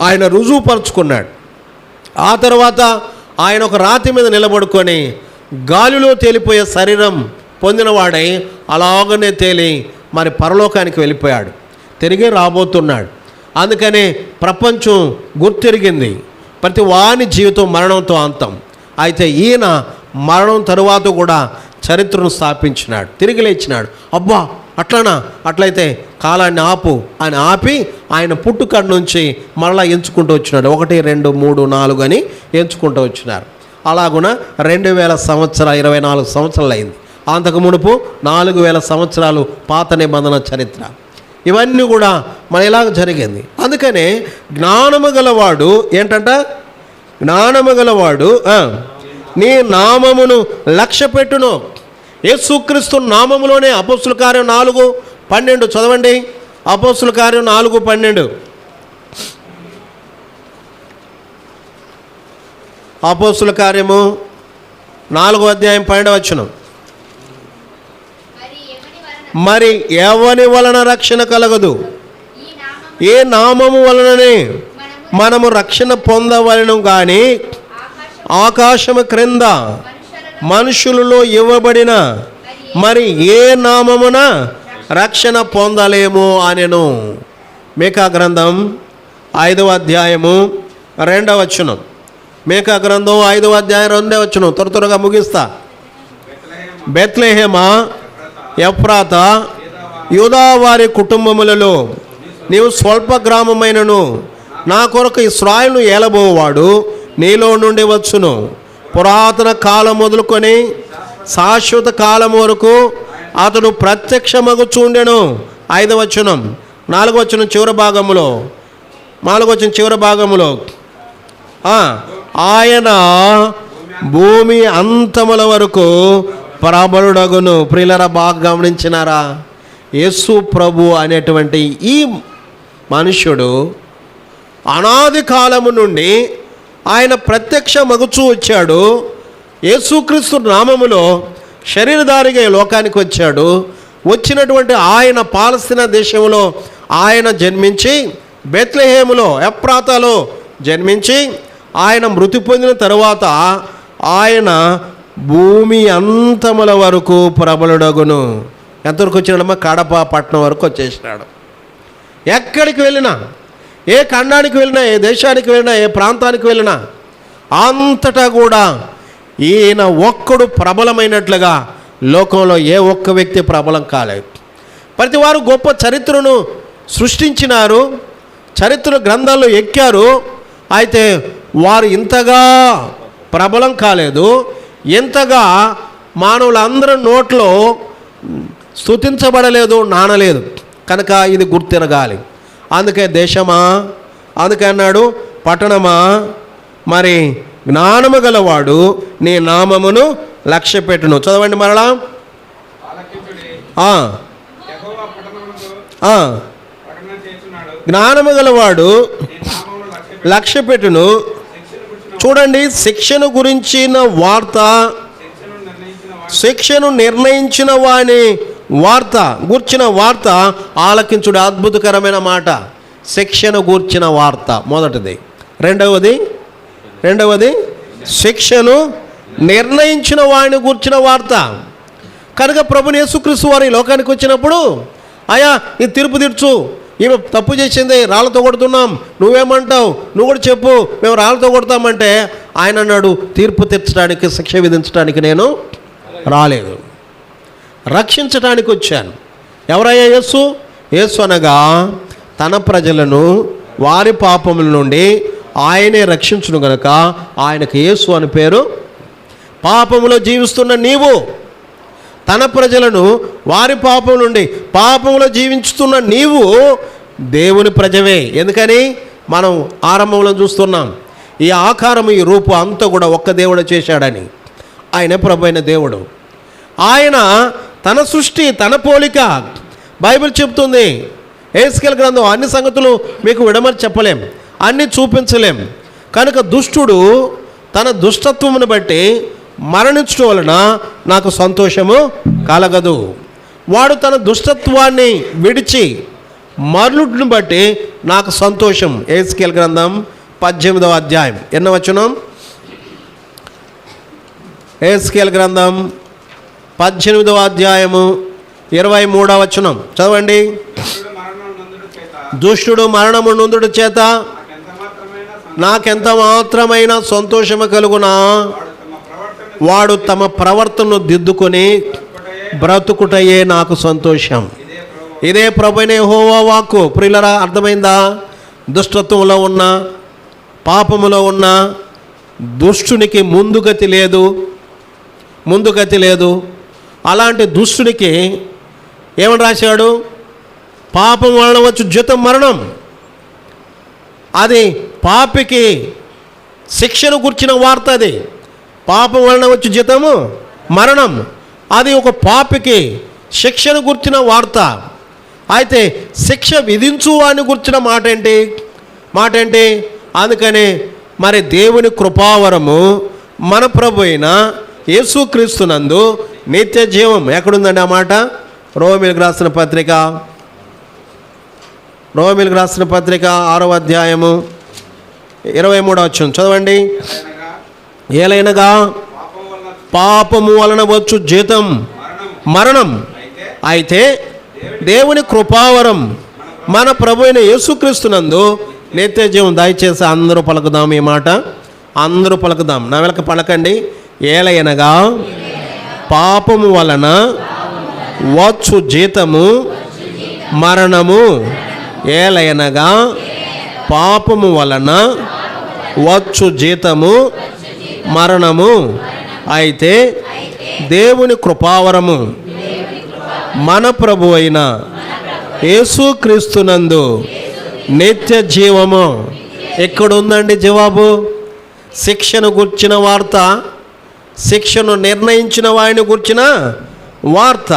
ఆయన రుజువుపరుచుకున్నాడు. ఆ తర్వాత ఆయన ఒక రాతి మీద నిలబడుకొని గాలిలో తేలిపోయే శరీరం పొందినవాడై అలాగనే తేలి మరి పరలోకానికి వెళ్ళిపోయాడు. తిరిగి రాబోతున్నాడు. అందుకనే ప్రపంచం గుర్తెరిగింది, ప్రతి వాని జీవితం మరణంతో అంతం. అయితే ఈయన మరణం తరువాత కూడా చరిత్రను స్థాపించినాడు, తిరిగి లేచినాడు. అబ్బా అట్లనా, అట్లయితే కాలాన్ని ఆపు అని ఆపి ఆయన పుట్టుకడ నుంచి మరలా ఎంచుకుంటూ వచ్చినాడు. 1, 2, 3, 4 అని ఎంచుకుంటూ వచ్చినారు. అలాగున 2000 సంవత్సరాలు 24 సంవత్సరాలు అయింది. అంతకు మునుపు 4000 సంవత్సరాలు పాత నిబంధన చరిత్ర. ఇవన్నీ కూడా మన ఇలాగ జరిగింది. అందుకనే జ్ఞానము గలవాడు ఏంటంట, జ్ఞానము గలవాడు నీ నామమును లక్ష్యపెట్టును. యేసుక్రీస్తు నామములోనే అపోస్తుల కార్యం 4:12 చదవండి. అపోస్తుల కార్యం 4:12. అపోస్తుల కార్యము 4వ అధ్యాయం 12వ వచనం. మరి ఎవని వలన రక్షణ కలగదు? ఏ నామము వలననే మనము రక్షణ పొందవలెను గాని ఆకాశము క్రింద మనుషులలో ఇవ్వబడిన మరి ఏ నామమున రక్షణ పొందలేము అనెను. మీకా గ్రంథం 5వ అధ్యాయము 2వ వచనం. మీకా గ్రంథం 5వ అధ్యాయం 2వ వచనం. త్వరగా ముగిస్తా. బెత్లెహేమా ఎఫ్రాతా యూదా వారి కుటుంబములలో నీవు స్వల్ప గ్రామమైనను నా కొరకు ఇశ్రాయేలును ఏలబోవాడు నీలో నుండి వచ్చును. పురాతన కాలం మొదలుకొని శాశ్వత కాలం వరకు అతడు ప్రత్యక్షమగుచుండెను. 5వ వచనం. 4వ వచనం చివరి భాగములో, 4వ వచనం చివరి భాగములో ఆయన భూమి అంతముల వరకు ప్రబలుడగును. ప్రియులరా, బాగా గమనించినారా? యేసు ప్రభు అనేటువంటి ఈ మనుష్యుడు అనాది కాలము నుండి ఆయన ప్రత్యక్ష మగుచూ వచ్చాడు. యేసుక్రీస్తు నామములో శరీరధారిగా ఈ లోకానికి వచ్చాడు. వచ్చినటువంటి ఆయన పాలస్తీనా దేశంలో ఆయన జన్మించి బెత్లెహేములో ఎఫ్రాతాలో జన్మించి ఆయన మృతి పొందిన తరువాత ఆయన భూమి అంతముల వరకు ప్రబలుడగును. ఎంతవరకు వచ్చినాడమ్మా? కడప పట్టణం వరకు వచ్చేసినాడు. ఎక్కడికి వెళ్ళినా, ఏ ఖండానికి వెళ్ళినా, ఏ దేశానికి వెళ్ళినా, ఏ ప్రాంతానికి వెళ్ళినా అంతటా కూడా ఈయన ఒక్కడు ప్రబలమైనట్లుగా లోకంలో ఏ ఒక్క వ్యక్తి ప్రబలం కాలేదు. ప్రతి వారు గొప్ప చరిత్రను సృష్టించినారు, చరిత్ర గ్రంథాల్లో ఎక్కారు. అయితే వారు ఇంతగా ప్రబలం కాలేదు, ఇంతగా మానవులందరూ నోట్లో స్తుతించబడలేదు, నానలేదు. కనుక ఇది గుర్తిరగాలి. అందుకే దేశమా, అందుకే అన్నాడు పట్టణమా, మరి జ్ఞానము గలవాడు నీ నామమును లక్ష్యపెట్టును. చదవండి మరలా. జ్ఞానము గలవాడు లక్ష్యపెట్టును. చూడండి, శిక్షను గురించిన వార్త, శిక్షను నిర్ణయించిన వాని వార్త గూర్చిన వార్త ఆలకించుడు. అద్భుతకరమైన మాట. శిక్షను గూర్చిన వార్త మొదటిది. రెండవది శిక్షను నిర్ణయించిన వాడిని గూర్చిన వార్త. కనుక ప్రభుని యేసుక్రీస్తు వారు ఈ లోకానికి వచ్చినప్పుడు, అయ్యా ఈ తీర్పు తీర్చు, ఈమె తప్పు చేసింది, రాళ్ళతో కొడుతున్నాం, నువ్వేమంటావు, నువ్వు కూడా చెప్పు, మేము రాళ్ళతో కొడతామంటే ఆయన అన్నాడు, తీర్పు తీర్చడానికి, శిక్ష విధించడానికి నేను రాలేదు, రక్షించడానికి వచ్చాను. ఎవరయ్యా యేసు? యేసు అనగా తన ప్రజలను వారి పాపముల నుండి ఆయనే రక్షించును గనుక ఆయనకు యేసు అని పేరు. పాపములో జీవిస్తున్న నీవు, తన ప్రజలను వారి పాపం నుండి పాపంలో జీవించుతున్న నీవు దేవుని ప్రజవే. ఎందుకని మనం ఆరంభంలో చూస్తున్నాం, ఈ ఆకారం ఈ రూపం అంతా కూడా ఒక్క దేవుడు చేశాడని. ఆయన ప్రభు అయిన దేవుడు. ఆయన తన సృష్టి, తన పోలిక. బైబిల్ చెప్తుంది, ఎహెజ్కేలు గ్రంథం అన్ని సంగతులు మీకు విడమని చెప్పలేం, అన్నీ చూపించలేం. కనుక దుష్టుడు తన దుష్టత్వమును బట్టి మరణించడం వలన నాకు సంతోషము కలగదు. వాడు తన దుష్టత్వాన్ని విడిచి మరణుడిని బట్టి నాకు సంతోషం. ఎహెజ్కేలు గ్రంథం 18వ అధ్యాయం ఎన్నో వచనం? ఎహెజ్కేలు గ్రంథం 18వ అధ్యాయము 23వ వచనం చదవండి. దుష్టుడు మరణము నొందుడు చేత నాకెంత మాత్రమైన సంతోషము కలుగునా, వాడు తమ ప్రవర్తనను దిద్దుకొని బ్రతుకుటయే నాకు సంతోషం. ఇదే ప్రభువైన యెహోవా వాక్కు. ప్రియులరా, అర్థమైందా? దుష్టత్వంలో ఉన్న, పాపములో ఉన్న దుష్టునికి ముందుగతి లేదు. అలాంటి దుష్టునికి ఏమని రాశాడు? పాపం వలన వచ్చు జీతం మరణం. అది పాపికి శిక్షను గుర్చిన వార్త. అది పాపం వలన వచ్చు జీతము మరణం. అది ఒక పాపికి శిక్షను గుర్చిన వార్త. అయితే శిక్ష విధించు అని గుర్చిన మాట ఏంటి? అందుకని మరి దేవుని కృపావరము మన ప్రభు అయిన యేసుక్రీస్తునందు నిత్య జీవం ఎక్కడుందండి ఆ మాట? రోమీయులకు రాసిన పత్రిక 6వ అధ్యాయము 23వ వచనం చదవండి. ఏలైనగా పాపము వలన వచ్చు జీతం మరణం, అయితే దేవుని కృపావరం మన ప్రభు అయిన యేసుక్రీస్తునందు నిత్య జీవం. దయచేసి అందరూ పలుకుదాం ఈ మాట, అందరూ పలుకుదాం. నా వెనక పలకండి. ఏలైనగా పాపము వలన వచ్చు జీతము మరణము. ఏలైనగా పాపము వలన వచ్చు జీతము మరణము, అయితే దేవుని కృపావరము మన ప్రభు అయిన యేసుక్రీస్తునందు నిత్య జీవము. ఎక్కడుందండి జవాబు? శిక్షను గుర్చిన వార్త, శిక్షను నిర్ణయించిన వాడిని గుర్చిన వార్త.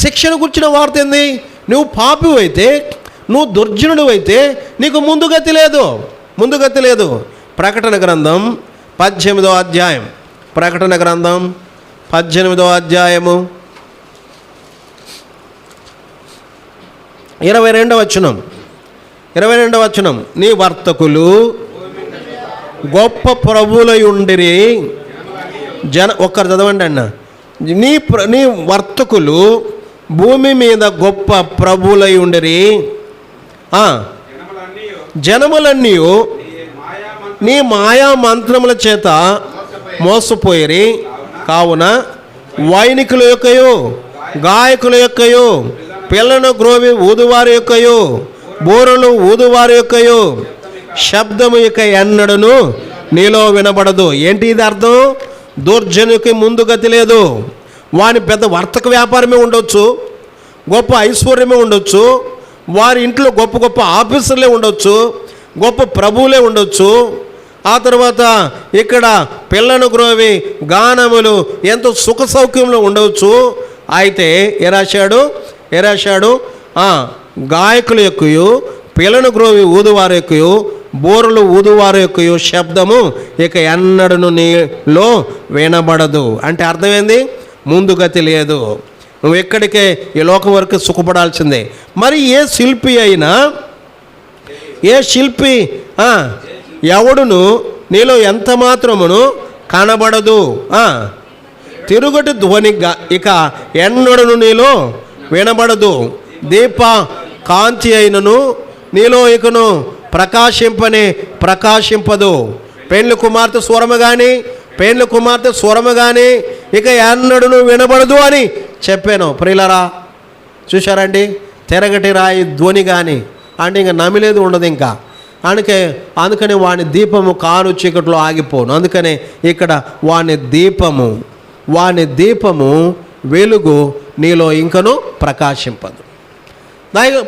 శిక్షను గుర్చిన వార్త ఏంది? నువ్వు పాపి అయితే, నువ్వు దుర్జనుడు అయితే నీకు ముందుగతి లేదు. ప్రకటన గ్రంథం 18వ అధ్యాయం, ప్రకటన గ్రంథం 18వ అధ్యాయము 22వ వచనం. నీ వర్తకులు గొప్ప ప్రభువులై ఉండిరి. ఒక్కరు చదవండి అన్న. నీ వర్తకులు భూమి మీద గొప్ప ప్రభువులై ఉండిరి. జనములన్నీ నీ మాయా మంత్రముల చేత మోసపోయిరి. కావున వైనికుల యొక్కయు గాయకుల యొక్కయు పిల్లను గ్రోవి ఊదువారి యొక్కయు బోరలు ఊదువారి యొక్కయు శబ్దము ఇక ఎన్నడను నీలో వినబడదు. ఏంటి ఇది అర్థం? దుర్జనుకి ముందుగతి లేదు. వాని పెద్ద వర్తక వ్యాపారమే ఉండొచ్చు, గొప్ప ఐశ్వర్యమే ఉండొచ్చు, వారి ఇంట్లో గొప్ప గొప్ప ఆఫీసర్లే ఉండొచ్చు, గొప్ప ప్రభువులే ఉండొచ్చు. ఆ తర్వాత ఇక్కడ పిల్లను గ్రోవి గానములు ఎంతో సుఖ సౌఖ్యంలో ఉండవచ్చు. అయితే ఏ రాశాడు? గాయకుల యొక్కయు పిల్లను గ్రోవి ఊదువారి యొక్కయు బోరులు ఊదువారి యొక్కయు శబ్దము ఇక ఎన్నడను నీలో వినబడదు. అంటే అర్థమైంది? ముందుగతి లేదు. నువ్వు ఎక్కడికే ఈ లోకం వరకు సుఖపడాల్సిందే. మరి ఏ శిల్పి ఎవడును నీలో ఎంత మాత్రమును కనబడదు. తిరుగటి ధ్వని ఇక ఎన్నడను నీలో వినబడదు. దీప కాంతి అయినను నీలో ఇకను ప్రకాశింపదు. పెండ్లి కుమార్తె స్వరము కానీ ఇక ఎన్నడను వినబడదు అని చెప్పాను. ప్రియులరా, చూశారండి? తిరగటి రాయి ధ్వని కానీ అంటే ఇంకా నమిలేదు ఉండదు ఇంకా. అందుకని వాని దీపము కారు చీకట్లో ఆగిపోను. అందుకనే ఇక్కడ వాని దీపము వాని దీపము వెలుగు నీలో ఇంకను ప్రకాశింపదు.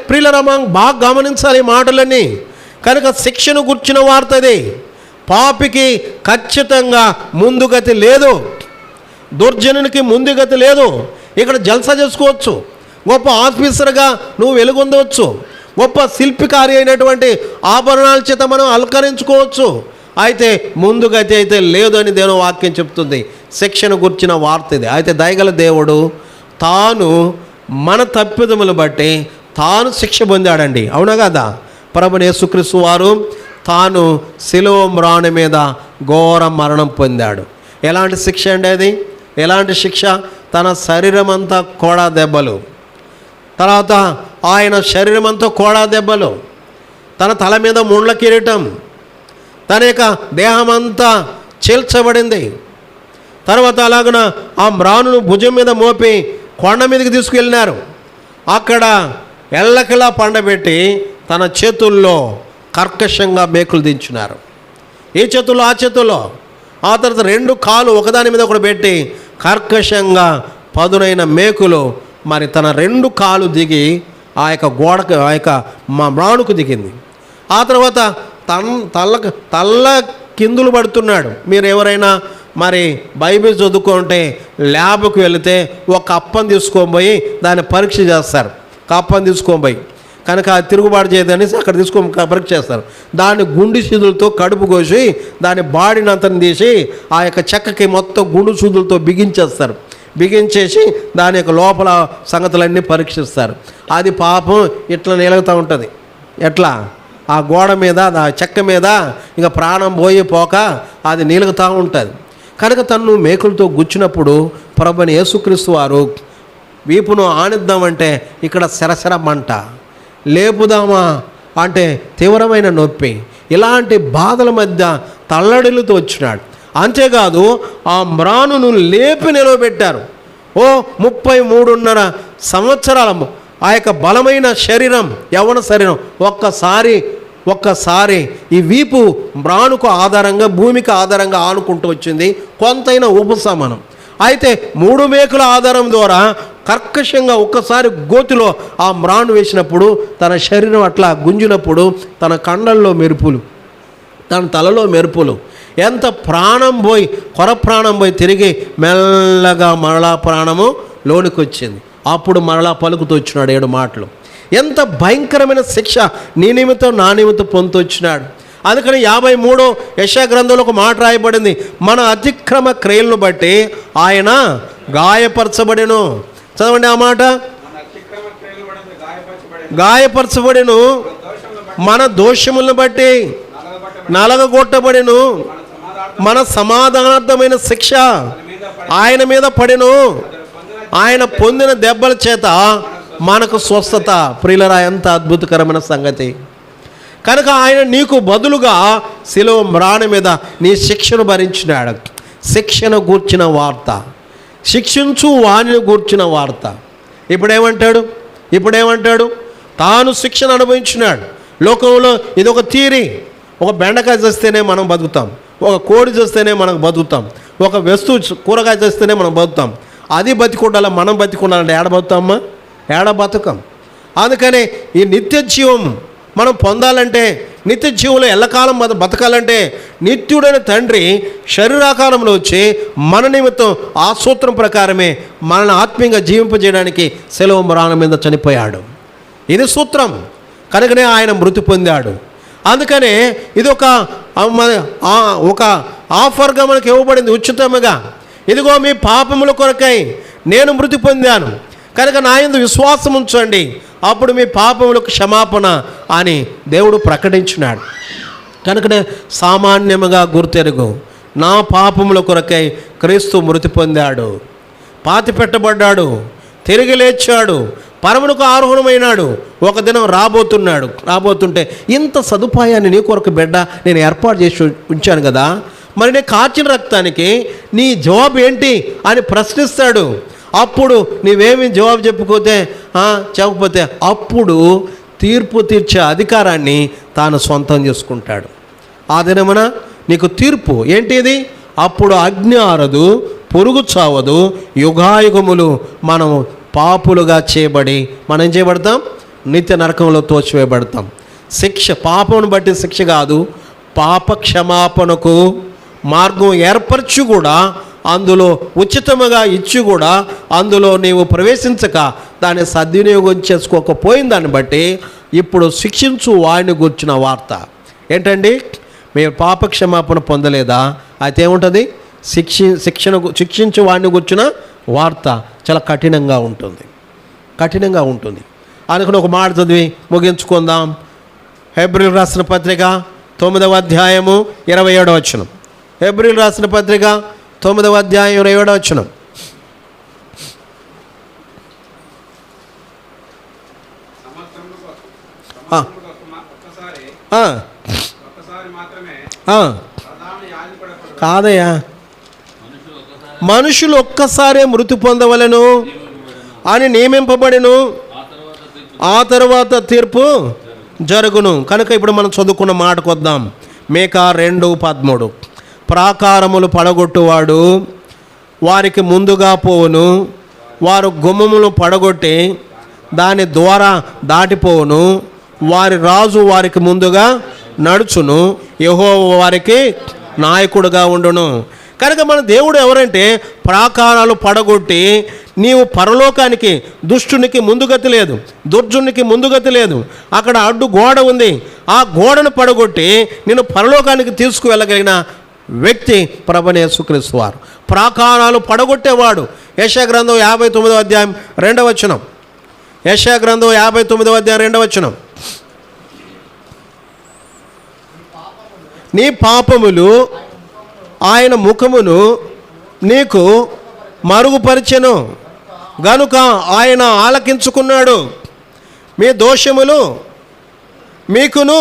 ప్రియులారా, బాగా గమనించాలి ఈ మాటలన్నీ. కనుక శిక్షను గుర్చిన వార్తది. పాపికి ఖచ్చితంగా ముందుగతి లేదు, దుర్జనునికి ముందుగతి లేదు. ఇక్కడ జల్సా చేసుకోవచ్చు, గొప్ప ఆఫీసర్గా నువ్వు వెలుగొందవచ్చు, గొప్ప శిల్పికారి అయినటువంటి ఆభరణాల చేత మనం అలంకరించుకోవచ్చు. అయితే ముందుగతి అయితే లేదు అని దేవుని వాక్యం చెప్తుంది. శిక్షను గుర్చిన వార్త ఇది. అయితే దయగల దేవుడు తాను మన తప్పిదములు బట్టి తాను శిక్ష పొందాడండి. అవునా కదా? ప్రభువైన యేసుక్రీస్తు వారు తాను శిలువ మ్రాణి మీద ఘోర మరణం పొందాడు. ఎలాంటి శిక్ష అండి అది? ఎలాంటి శిక్ష? తన శరీరం అంతా కోడా దెబ్బలు, తర్వాత ఆయన శరీరం అంతా కోడా దెబ్బలు, తన తల మీద ముండ్ల కిరీటం, తన యొక్క దేహమంతా చీల్చబడింది. తర్వాత అలాగున ఆ మ్రానును భుజం మీద మోపి కొండ మీదకి తీసుకెళ్ళినారు. అక్కడ ఎల్లకిలా పండబెట్టి తన చేతుల్లో కర్కశంగా మేకులు దించినారు. ఈ చేతుల్లో ఆ చేతుల్లో. ఆ తర్వాత 2 కాళ్ళు ఒకదాని మీద ఒకటి పెట్టి కర్కశంగా పదునైన మేకులు మరి తన 2 కాళ్ళు దిగి ఆ యొక్క గోడకు, ఆ యొక్క మ్రానుకు దిగింది. ఆ తర్వాత తల్ల కిందులు పడుతున్నాడు. మీరు ఎవరైనా మరి బైబిల్ చదువుకుంటే ల్యాబ్కి వెళితే ఒక అప్పం తీసుకొని పోయి దాన్ని పరీక్ష చేస్తారు. అప్పం తీసుకొని పోయి కనుక తిరుగుబాటు చేయదనేసి అక్కడ తీసుకొని పరీక్ష చేస్తారు. దాన్ని గుండు సూదులతో కడుపు కోసి దాని బాడినంతని తీసి ఆ యొక్క చెక్కకి మొత్తం గుండు సూదులతో బిగించేస్తారు. బిగించేసి దాని యొక్క లోపల సంగతులన్నీ పరీక్షిస్తారు. అది పాపం ఇట్లా నిలుగుతూ ఉంటుంది. ఎట్లా? ఆ గోడ మీద, ఆ చెక్క మీద ఇక ప్రాణం పోక అది నిలుగుతూ ఉంటుంది. కనుక తను మేకులతో గుచ్చినప్పుడు ప్రభువైన యేసుక్రీస్తు వారు వీపును ఆనిద్దామంటే ఇక్కడ శరశర మంట, లేపుదామా అంటే తీవ్రమైన నొప్పి, ఇలాంటి బాధల మధ్య తల్లడిల్లుతూ వచ్చినాడు. అంతేకాదు ఆ మ్రానును లేపి నిలవబెట్టారు. 33.5 సంవత్సరాల ఆ యొక్క బలమైన శరీరం, యవ్వన శరీరం ఒక్కసారి ఈ వీపు మ్రానుకు ఆధారంగా, భూమికి ఆధారంగా ఆనుకుంటూ వచ్చింది. కొంతైనా ఉపశమనం. అయితే 3 మేకుల ఆధారం ద్వారా కర్కశంగా ఒక్కసారి గోతిలో ఆ మ్రాను వేసినప్పుడు తన శరీరం అట్లా గుంజినప్పుడు తన కండల్లో మెరుపులు, తన తలలో మెరుపులు, ఎంత ప్రాణం పోయి ప్రాణం పోయి తిరిగి మెల్లగా మరలా ప్రాణము లోనికి వచ్చింది. అప్పుడు మరలా పలుకుతూ వచ్చినాడు 7 మాటలు. ఎంత భయంకరమైన శిక్ష నీ నిమిత్తం నా నిమిత్తం పొందుతూ వచ్చినాడు. అందుకని 53 యెషయా గ్రంథంలో ఒక మాట రాయబడింది, మన అతిక్రమ క్రియలను బట్టి ఆయన గాయపరచబడెను. చదవండి ఆ మాట. గాయపరచబడెను, మన దోషములను బట్టి నలగగొట్టబడెను, మన సమాధానార్థమైన శిక్ష ఆయన మీద పడెను, ఆయన పొందిన దెబ్బల చేత మనకు స్వస్థత. ప్రియులరా, ఎంత అద్భుతకరమైన సంగతి. కనుక ఆయన నీకు బదులుగా శిలువ మ్రాను మీద నీ శిక్షను భరించినాడు. శిక్షను గూర్చిన వార్త, శిక్షించు వాణిని గూర్చిన వార్త. ఇప్పుడేమంటాడు? తాను శిక్షను అనుభవించినాడు. లోకంలో ఇది ఒక థియరీ. ఒక బెండకాయ చేస్తేనే మనం బతుకుతాం, ఒక కోడి చేస్తేనే మనం బతుకుతాం, ఒక వస్తువు కూరగాయ చేస్తేనే మనం బతుకుతాం. అది బతికుండాలి, మనం బతికుండాలంటే ఏడ బతుకుతామా? ఏడ బతుకం. అందుకనే ఈ నిత్య జీవం మనం పొందాలంటే, నిత్య జీవంలో ఎల్లకాలం బతకాలంటే నిత్యుడైన తండ్రి శరీరాకారంలో వచ్చి మన నిమిత్తం ఆ సూత్రం ప్రకారమే మనల్ని ఆత్మీయంగా జీవింపజేయడానికి శిలువ మ్రాను మీద చనిపోయాడు. ఇది సూత్రం. కనుకనే ఆయన మృతి పొందాడు. అందుకనే ఇది ఒక ఆఫర్గా మనకు ఇవ్వబడింది ఉచితముగా. ఇదిగో మీ పాపముల కొరకై నేను మృతి పొందాను, కనుక నా యందు విశ్వాసం ఉంచండి, అప్పుడు మీ పాపములకు క్షమాపణ అని దేవుడు ప్రకటించినాడు. కనుకనే సామాన్యముగా గుర్తెరుగు, నా పాపముల కొరకై క్రీస్తు మృతి పొందాడు, పాతి పెట్టబడ్డాడు, తిరిగి లేచాడు, పరమునకు ఆరోహణమైనాడు, ఒక దినం రాబోతుంటే ఇంత సదుపాయాన్ని నీ కొరకు బిడ్డ నేను ఏర్పాటు చేసి ఉంచాను కదా, మరి నేను కార్చిన రక్తానికి నీ జవాబు ఏంటి అని ప్రశ్నిస్తాడు. అప్పుడు నీవేమి జవాబు చెప్పకపోతే అప్పుడు తీర్పు తీర్చే అధికారాన్ని తాను సొంతం చేసుకుంటాడు. ఆ దినమున నీకు తీర్పు ఏంటిది? అప్పుడు అగ్ని ఆరదు, పురుగు చావదు, యుగాయుగములు మనం పాపులుగా చేయబడి మనం ఏం చేయబడతాం? నిత్య నరకంలో తోచివేయబడతాం. శిక్ష పాపమును బట్టి శిక్ష కాదు, పాప క్షమాపణకు మార్గం ఏర్పరచు కూడా, అందులో ఉచితముగా ఇచ్చి కూడా అందులో నీవు ప్రవేశించక దాన్ని సద్వినియోగం చేసుకోకపోయిన దాన్ని బట్టి ఇప్పుడు శిక్షించు వాడిని గుర్చిన వార్త ఏంటండి? మీరు పాప క్షమాపణ పొందలేదా? అయితే ఏముంటుంది? శిక్షించు వాడిని గుర్చిన వార్త చాలా కఠినంగా ఉంటుంది, కఠినంగా ఉంటుంది. అందుకని ఒక మాట చదివి ముగించుకుందాం. హెబ్రీయులకు రాసిన పత్రిక 9వ అధ్యాయము 27వ వచనం. హెబ్రీయులకు రాసిన పత్రిక 9వ అధ్యాయం 27వ వచనం. కాదయ్యా, మనుషులు ఒక్కసారే మృతి పొందవలెను అని నియమింపబడిను, ఆ తర్వాత తీర్పు జరుగును. కనుక ఇప్పుడు మనం చదువుకున్న మాటకు వద్దాం. మీకా 2:13. ప్రాకారములు పడగొట్టువాడు వారికి ముందుగా పోవును, వారు గుమ్మములు పడగొట్టి దాని ద్వారా దాటిపోవును, వారి రాజు వారికి ముందుగా నడుచును, యెహోవా వారికి నాయకుడుగా ఉండును. కనుక మన దేవుడు ఎవరంటే ప్రాకారాలు పడగొట్టి నీవు పరలోకానికి, దుష్టునికి ముందుగతి లేదు, దుర్జునికి ముందుగతి లేదు, అక్కడ అడ్డు గోడ ఉంది, ఆ గోడను పడగొట్టి నేను పరలోకానికి తీసుకువెళ్ళగలిగిన వ్యక్తి ప్రభువైన యేసుక్రీస్తు వారు. ప్రాకారాలు పడగొట్టేవాడు. యెషయా గ్రంథం 59వ అధ్యాయం 2వ వచనం. యెషయా గ్రంథం 59వ అధ్యాయం 2వ వచనం. నీ పాపములు ఆయన ముఖమును నీకు మరుగుపరిచెను గనుక ఆయన ఆలకించుకున్నాడు. మీ దోషములు మీకును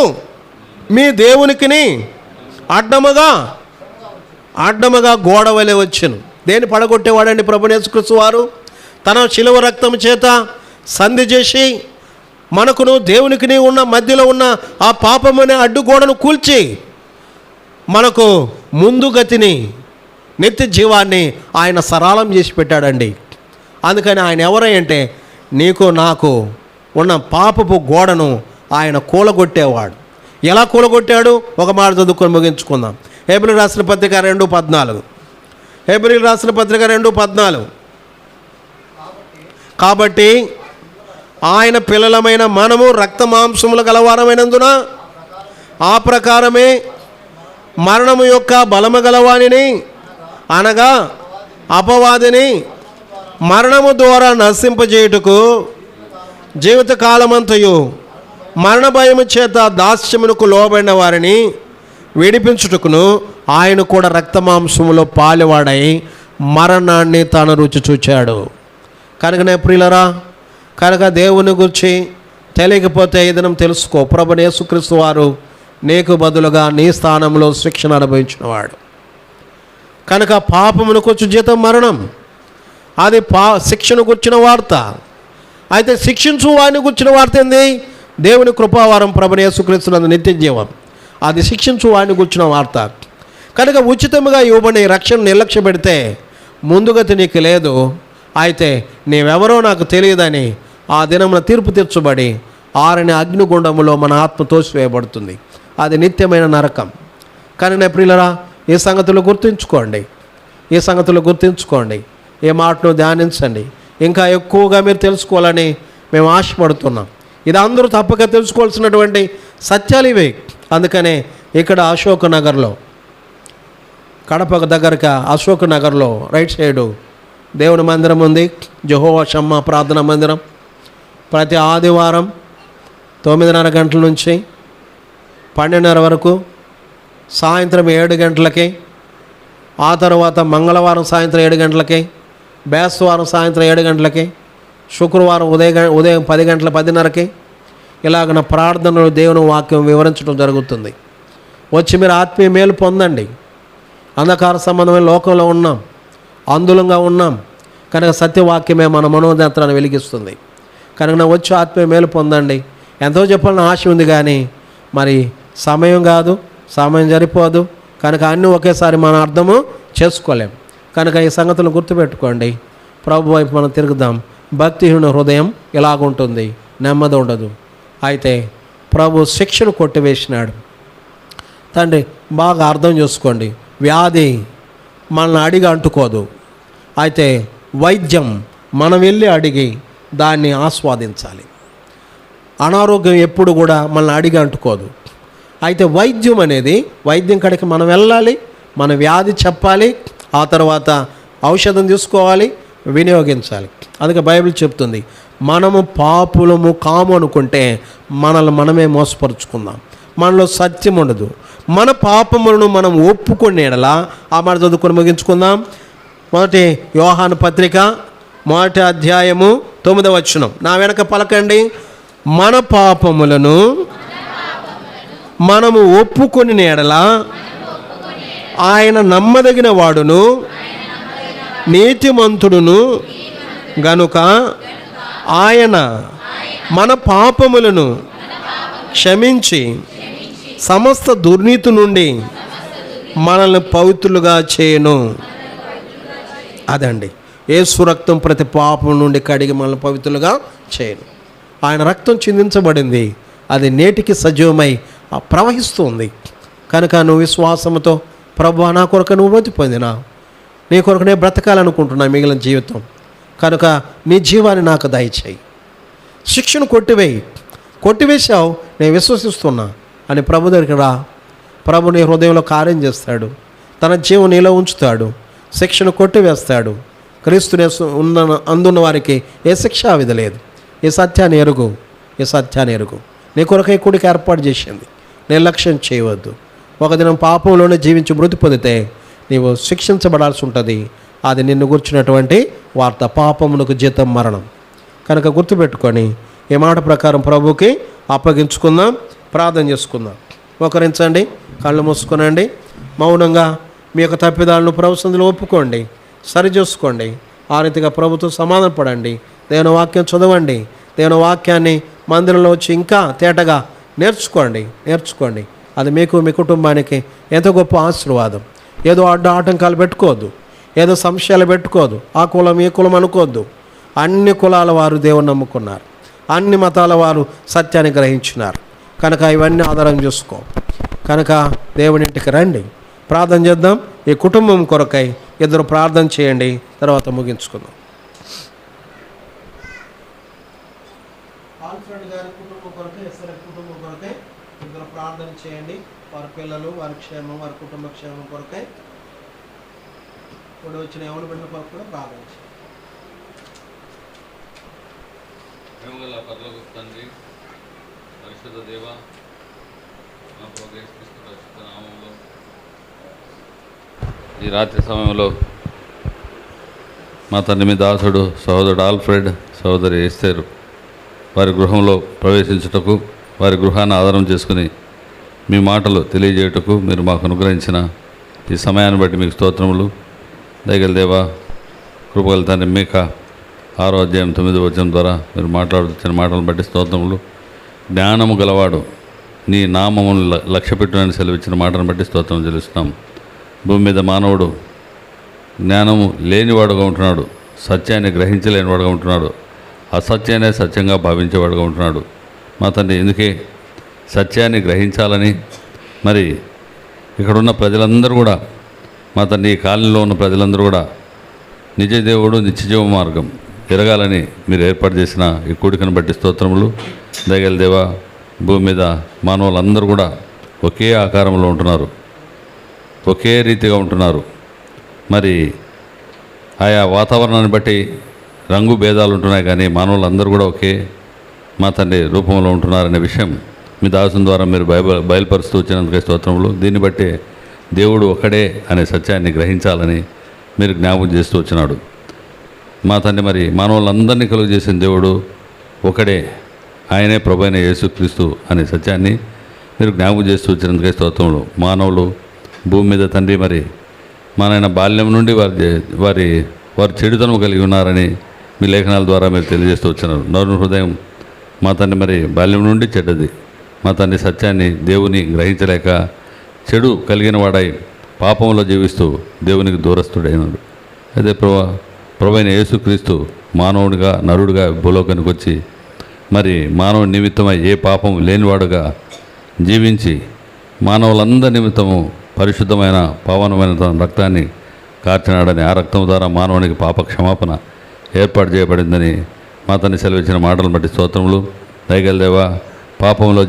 మీ దేవునికిని అడ్డముగా గోడ వలె వచ్చెను. దేని పడగొట్టేవాడండి ప్రభువైన యేసుక్రీస్తు వారు? తన శిలువ రక్తం చేత సంధి చేసి మనకును దేవునికిని ఉన్న మధ్యలో ఉన్న ఆ పాపమనే అడ్డుగోడను కూల్చి మనకు ముందు గతిని, నిత్య జీవాన్ని ఆయన సరళం చేసి పెట్టాడండి. అందుకని ఆయన ఎవరంటే నీకు నాకు ఉన్న పాపపు గోడను ఆయన కూలగొట్టేవాడు. ఎలా కూలగొట్టాడు? ఒక మాట చదువుకొని ముగించుకుందాం. హెబ్రీయులకు రాసిన పత్రిక 2:14. హెబ్రీయులకు రాసిన పత్రిక 2:14. కాబట్టి ఆయన పిల్లలమైన మనము రక్త మాంసములు గలవారమైనందున ఆ ప్రకారమే మరణము యొక్క బలము గలవానిని, అనగా అపవాదిని మరణము ద్వారా నశింపజేయుటకు జీవితకాలమంతయు మరణ భయము చేత దాస్యమునకు లోబడిన వారిని విడిపించుటకును ఆయన కూడా రక్తమాంసములో పాలువాడై మరణాన్ని తాను రుచి చూచాడు. కనుకనే ప్రియులరా, కనుక దేవుని గురించి తెలియకపోతే ఈ దినం తెలుసుకో. ప్రభువైన యేసుక్రీస్తు వారు నీకు బదులుగా నీ స్థానంలో శిక్షణ అనుభవించినవాడు. కనుక పాపమును కూర్చు జీతం మరణం, అది శిక్షను కూర్చిన వార్త. అయితే శిక్షించు వారిని కూర్చిన వార్త ఏంది? దేవుని కృపావారం ప్రభువైన యేసుక్రీస్తునందు నిత్య జీవం. అది శిక్షించు వారిని కూర్చిన వార్త. కనుక ఉచితముగా ఇవ్వబడి రక్షణ నిర్లక్ష్య పెడితే ముందుగతి నీకు లేదు. అయితే నీవెవరో నాకు తెలియదని ఆ దినమున తీర్పు తీర్చబడి ఆరని అగ్నిగుండములో మన ఆత్మ తోసివేయబడుతుంది. అది నిత్యమైన నరకం. కానీ నా ప్రియులరా, ఈ సంగతులు గుర్తుంచుకోండి, ఈ సంగతులు గుర్తుంచుకోండి. ఈ మాటను ధ్యానించండి. ఇంకా ఎక్కువగా మీరు తెలుసుకోవాలని మేము ఆశపడుతున్నాం. ఇది అందరూ తప్పక తెలుసుకోవాల్సినటువంటి సత్యాలు ఇవే. అందుకనే ఇక్కడ అశోక్ నగర్లో, కడప దగ్గరగా అశోక్ నగర్లో రైట్ సైడు దేవుని మందిరం ఉంది, యెహోవా షమ్మా ప్రార్థనా మందిరం. ప్రతి ఆదివారం 9:30 గంటల నుంచి 12:30 వరకు, సాయంత్రం 7 గంటలకి, ఆ తర్వాత మంగళవారం సాయంత్రం 7 గంటలకి, బేస్తవారం సాయంత్రం 7 గంటలకి, శుక్రవారం ఉదయం 10 గంటల 10:30కి ఇలాగ ప్రార్థనలు దేవుని వాక్యం వివరించడం జరుగుతుంది. వచ్చి మీరు ఆత్మీయ మేలు పొందండి. అంధకార సంబంధమైన లోకంలో ఉన్నాం, అందులంగా ఉన్నాం. కనుక సత్యవాక్యమే మన మనోనేత్రాన్ని వెలిగిస్తుంది. కనుక వచ్చి ఆత్మీయ మేలు పొందండి. ఎంతో చెప్పాలని ఆశ ఉంది, కానీ మరి సమయం కాదు, సమయం సరిపోదు. కనుక అన్నీ ఒకేసారి మనం అర్థము చేసుకోలేం. కనుక ఈ సంగతులు గుర్తుపెట్టుకోండి. ప్రభు వైపు మనం తిరుగుదాం. భక్తిహీన హృదయం ఇలాగుంటుంది, నెమ్మది ఉండదు. అయితే ప్రభు శిక్షను కొట్టివేసినాడు. తండ్రి బాగా అర్థం చేసుకోండి. వ్యాధి మనల్ని అడిగి అంటుకోదు. అయితే వైద్యం మనం వెళ్ళి అడిగి దాన్ని ఆస్వాదించాలి. అనారోగ్యం ఎప్పుడు కూడా మనల్ని అడిగి అంటుకోదు. అయితే వైద్యం కాడికి మనం వెళ్ళాలి, మన వ్యాధి చెప్పాలి, ఆ తర్వాత ఔషధం తీసుకోవాలి, వినియోగించాలి. అందుకే బైబిల్ చెప్తుంది, మనము పాపులము కాము అనుకుంటే మనల్ని మనమే మోసపరుచుకుందాం. మనలో సత్యం ఉండదు. మన పాపములను మనం ఒప్పుకునే యెడల, ఆ మాట చదువుకొని ముగించుకుందాం. మొదటి యోహాను పత్రిక 1వ అధ్యాయము 9వ వచనం. నా వెనక పలకండి. మన పాపములను మనము ఒప్పుకొని యెడల ఆయన నమ్మదగిన వాడును నీతిమంతుడును గనుక ఆయన మన పాపములను క్షమించి సమస్త దుర్నీతి నుండి మనల్ని పవిత్రులుగా చేయను. అదండి, యేసు రక్తం ప్రతి పాపం నుండి కడిగి మనల్ని పవిత్రులుగా చేయను. ఆయన రక్తం చిందించబడింది, అది నేటికి సజీవమై ప్రవహిస్తుంది. కనుక నువ్వు విశ్వాసంతో, ప్రభువా నా కొరకు నువ్వు మృతి పొందినా, నీ కొరకు నేను బ్రతకాలనుకుంటున్నా మిగిలిన జీవితం, కనుక నీ జీవాన్ని నాకు దయచేయి. శిక్షను కొట్టివేశావు, నేను విశ్వసిస్తున్నా అని ప్రభు దగ్గరికి రా. ప్రభు నీ హృదయంలో కార్యం చేస్తాడు, తన జీవం నీలో ఉంచుతాడు, శిక్షను కొట్టివేస్తాడు. క్రీస్తునే అందున్న వారికి ఏ శిక్షా విధి లేదు. ఈ సత్యాన్ని ఎరుగు. నీ కొరకై కూడికి ఏర్పాటు చేసింది, నిర్లక్ష్యం చేయవద్దు. ఒక దినం పాపంలోనే జీవించి మృతి పొందితే నీవు శిక్షించబడాల్సి ఉంటుంది. అది నిన్ను గుర్చినటువంటి వార్త. పాపమునకు జీతం మరణం. కనుక గుర్తుపెట్టుకొని ఈ మాట ప్రకారం ప్రభుకి అప్పగించుకుందాం, ప్రార్థన చేసుకుందాం. మోకరించండి, కళ్ళు మూసుకునండి, మౌనంగా మీ యొక్క తప్పిదాలను ప్రభు సన్నిధిలో ఒప్పుకోండి, సరిచూసుకోండి. ఆ రీతిగా ప్రభుతో సమాధాన పడండి. దేవుని వాక్యం చదవండి. దేవుని వాక్యాన్ని మందిరంలో వచ్చి ఇంకా తేటగా నేర్చుకోండి. అది మీకు, మీ కుటుంబానికి ఎంతో గొప్ప ఆశీర్వాదం. ఏదో ఆటంకాలు పెట్టుకోవద్దు, ఏదో సంశయాలు పెట్టుకోవద్దు, ఆ కులం ఈ కులం అనుకోవద్దు. అన్ని కులాల వారు దేవుని నమ్ముకున్నారు, అన్ని మతాల వారు సత్యాన్ని గ్రహించినారు. కనుక ఇవన్నీ ఆధారం చేసుకో. కనుక దేవుని ఇంటికి రండి, ప్రార్థన చేద్దాం. ఈ కుటుంబం కొరకై ఇద్దరు ప్రార్థన చేయండి, తర్వాత ముగించుకుందాం. ఆల్ఫ్రెడ్ గారి కుటుంబం కొరకై, ఎస్ఆర్ఎఫ్ కుటుంబం కొరకై ఇద్దరు ప్రార్థన చేయండి. వారి పిల్లలు, వారి క్షేమం, వారి కుటుంబ క్షేమం కొరకై ఇప్పుడు వచ్చిన ఎవరు బిడ్డల కొరకు కూడా ప్రార్థన చేయండి. పరలోక తండ్రి, పరిశుద్ధ దేవ, మా ప్రభు యేసుక్రీస్తు పరిశుద్ధ నామములో ఈ రాత్రి సమయంలో మా తండ్రి మీ దాసుడు సహోదరుడు ఆల్ఫ్రెడ్, సహోదరి ఎస్తేరు వారి గృహంలో ప్రవేశించుటకు, వారి గృహాన్ని ఆధారం చేసుకుని మీ మాటలు తెలియజేయుటకు మీరు మాకు అనుగ్రహించిన ఈ సమయాన్ని బట్టి మీకు స్తోత్రములు. దయగల దేవా, కృపగల తండ్రి, మీకా 6వ అధ్యాయం 9వ వచనం ద్వారా మీరు మాట్లాడుతున్న మాటలను బట్టి స్తోత్రములు. జ్ఞానము గలవాడు నీ నామమును లక్ష్యపెట్టునని సెలవిచ్చిన మాటను బట్టి స్తోత్రం చెల్లిస్తున్నాం. భూమి మీద మానవుడు జ్ఞానము లేనివాడుగా ఉంటున్నాడు, సత్యాన్ని గ్రహించలేనివాడుగా ఉంటున్నాడు, అసత్యాన్ని సత్యంగా భావించేవాడుగా ఉంటున్నాడు. మా తండ్రి, ఎందుకే సత్యాన్ని గ్రహించాలని మరి ఇక్కడున్న ప్రజలందరూ కూడా, మా తండ్రి ఈ కాలనీలో ఉన్న ప్రజలందరూ కూడా నిజదేవుడు నిత్యజీవ మార్గం ఎరగాలని మీరు ఏర్పాటు చేసిన ఈ కూడికను బట్టి స్తోత్రములు. దయగల దేవా, భూమి మీద మానవులందరూ కూడా ఒకే ఆకారంలో ఉంటున్నారు, ఒకే రీతిగా ఉంటున్నారు. మరి ఆయా వాతావరణాన్ని బట్టి రంగు భేదాలు ఉంటున్నాయి, కానీ మానవులందరూ కూడా ఒకే మా తండ్రి రూపంలో ఉంటున్నారనే విషయం మీ దాసుని ద్వారా మీరు బయలుపరుస్తూ వచ్చినందుకే స్తోత్రములు. దీన్ని బట్టి దేవుడు ఒక్కడే అనే సత్యాన్ని గ్రహించాలని మీరు జ్ఞాపకం చేస్తూ వచ్చినాడు. మా తండ్రి, మరి మానవులందరినీ కలుగు చేసిన దేవుడు ఒకడే, ఆయనే ప్రభువైన యేసుక్రీస్తు అనే సత్యాన్ని మీరు జ్ఞాపకం చేస్తూ వచ్చినందుకే స్తోత్రములు. మానవులు భూమి మీద తండ్రి మరి మన బాల్యం నుండి వారి చెడుతనం కలిగి ఉన్నారని మీ లేఖనాల ద్వారా మీరు తెలియజేస్తూ వచ్చినారు. నరుని హృదయం మా తండ్రి మరి బాల్యం నుండి చెడ్డది. మా తండ్రి సత్యాన్ని, దేవుని గ్రహించలేక చెడు కలిగిన వాడై పాపంలో జీవిస్తూ దేవునికి దూరస్తుడైనాడు. అయితే ప్రభువైన యేసుక్రీస్తు మానవుడిగా నరుడిగా భూలోకానికి వచ్చి మరి మానవుడి నిమిత్తమై ఏ పాపం లేనివాడుగా జీవించి మానవులందరి నిమిత్తము పరిశుద్ధమైన పావనమైన తన రక్తాన్ని కార్చినాడని ఆ రక్తం ద్వారా మానవునికి పాప క్షమాపణ ఏర్పాటు చేయబడిందని మా తండ్రి సెలవిచ్చిన మాటలను బట్టి స్తోత్రములు. దయగల దేవా, పాపంలో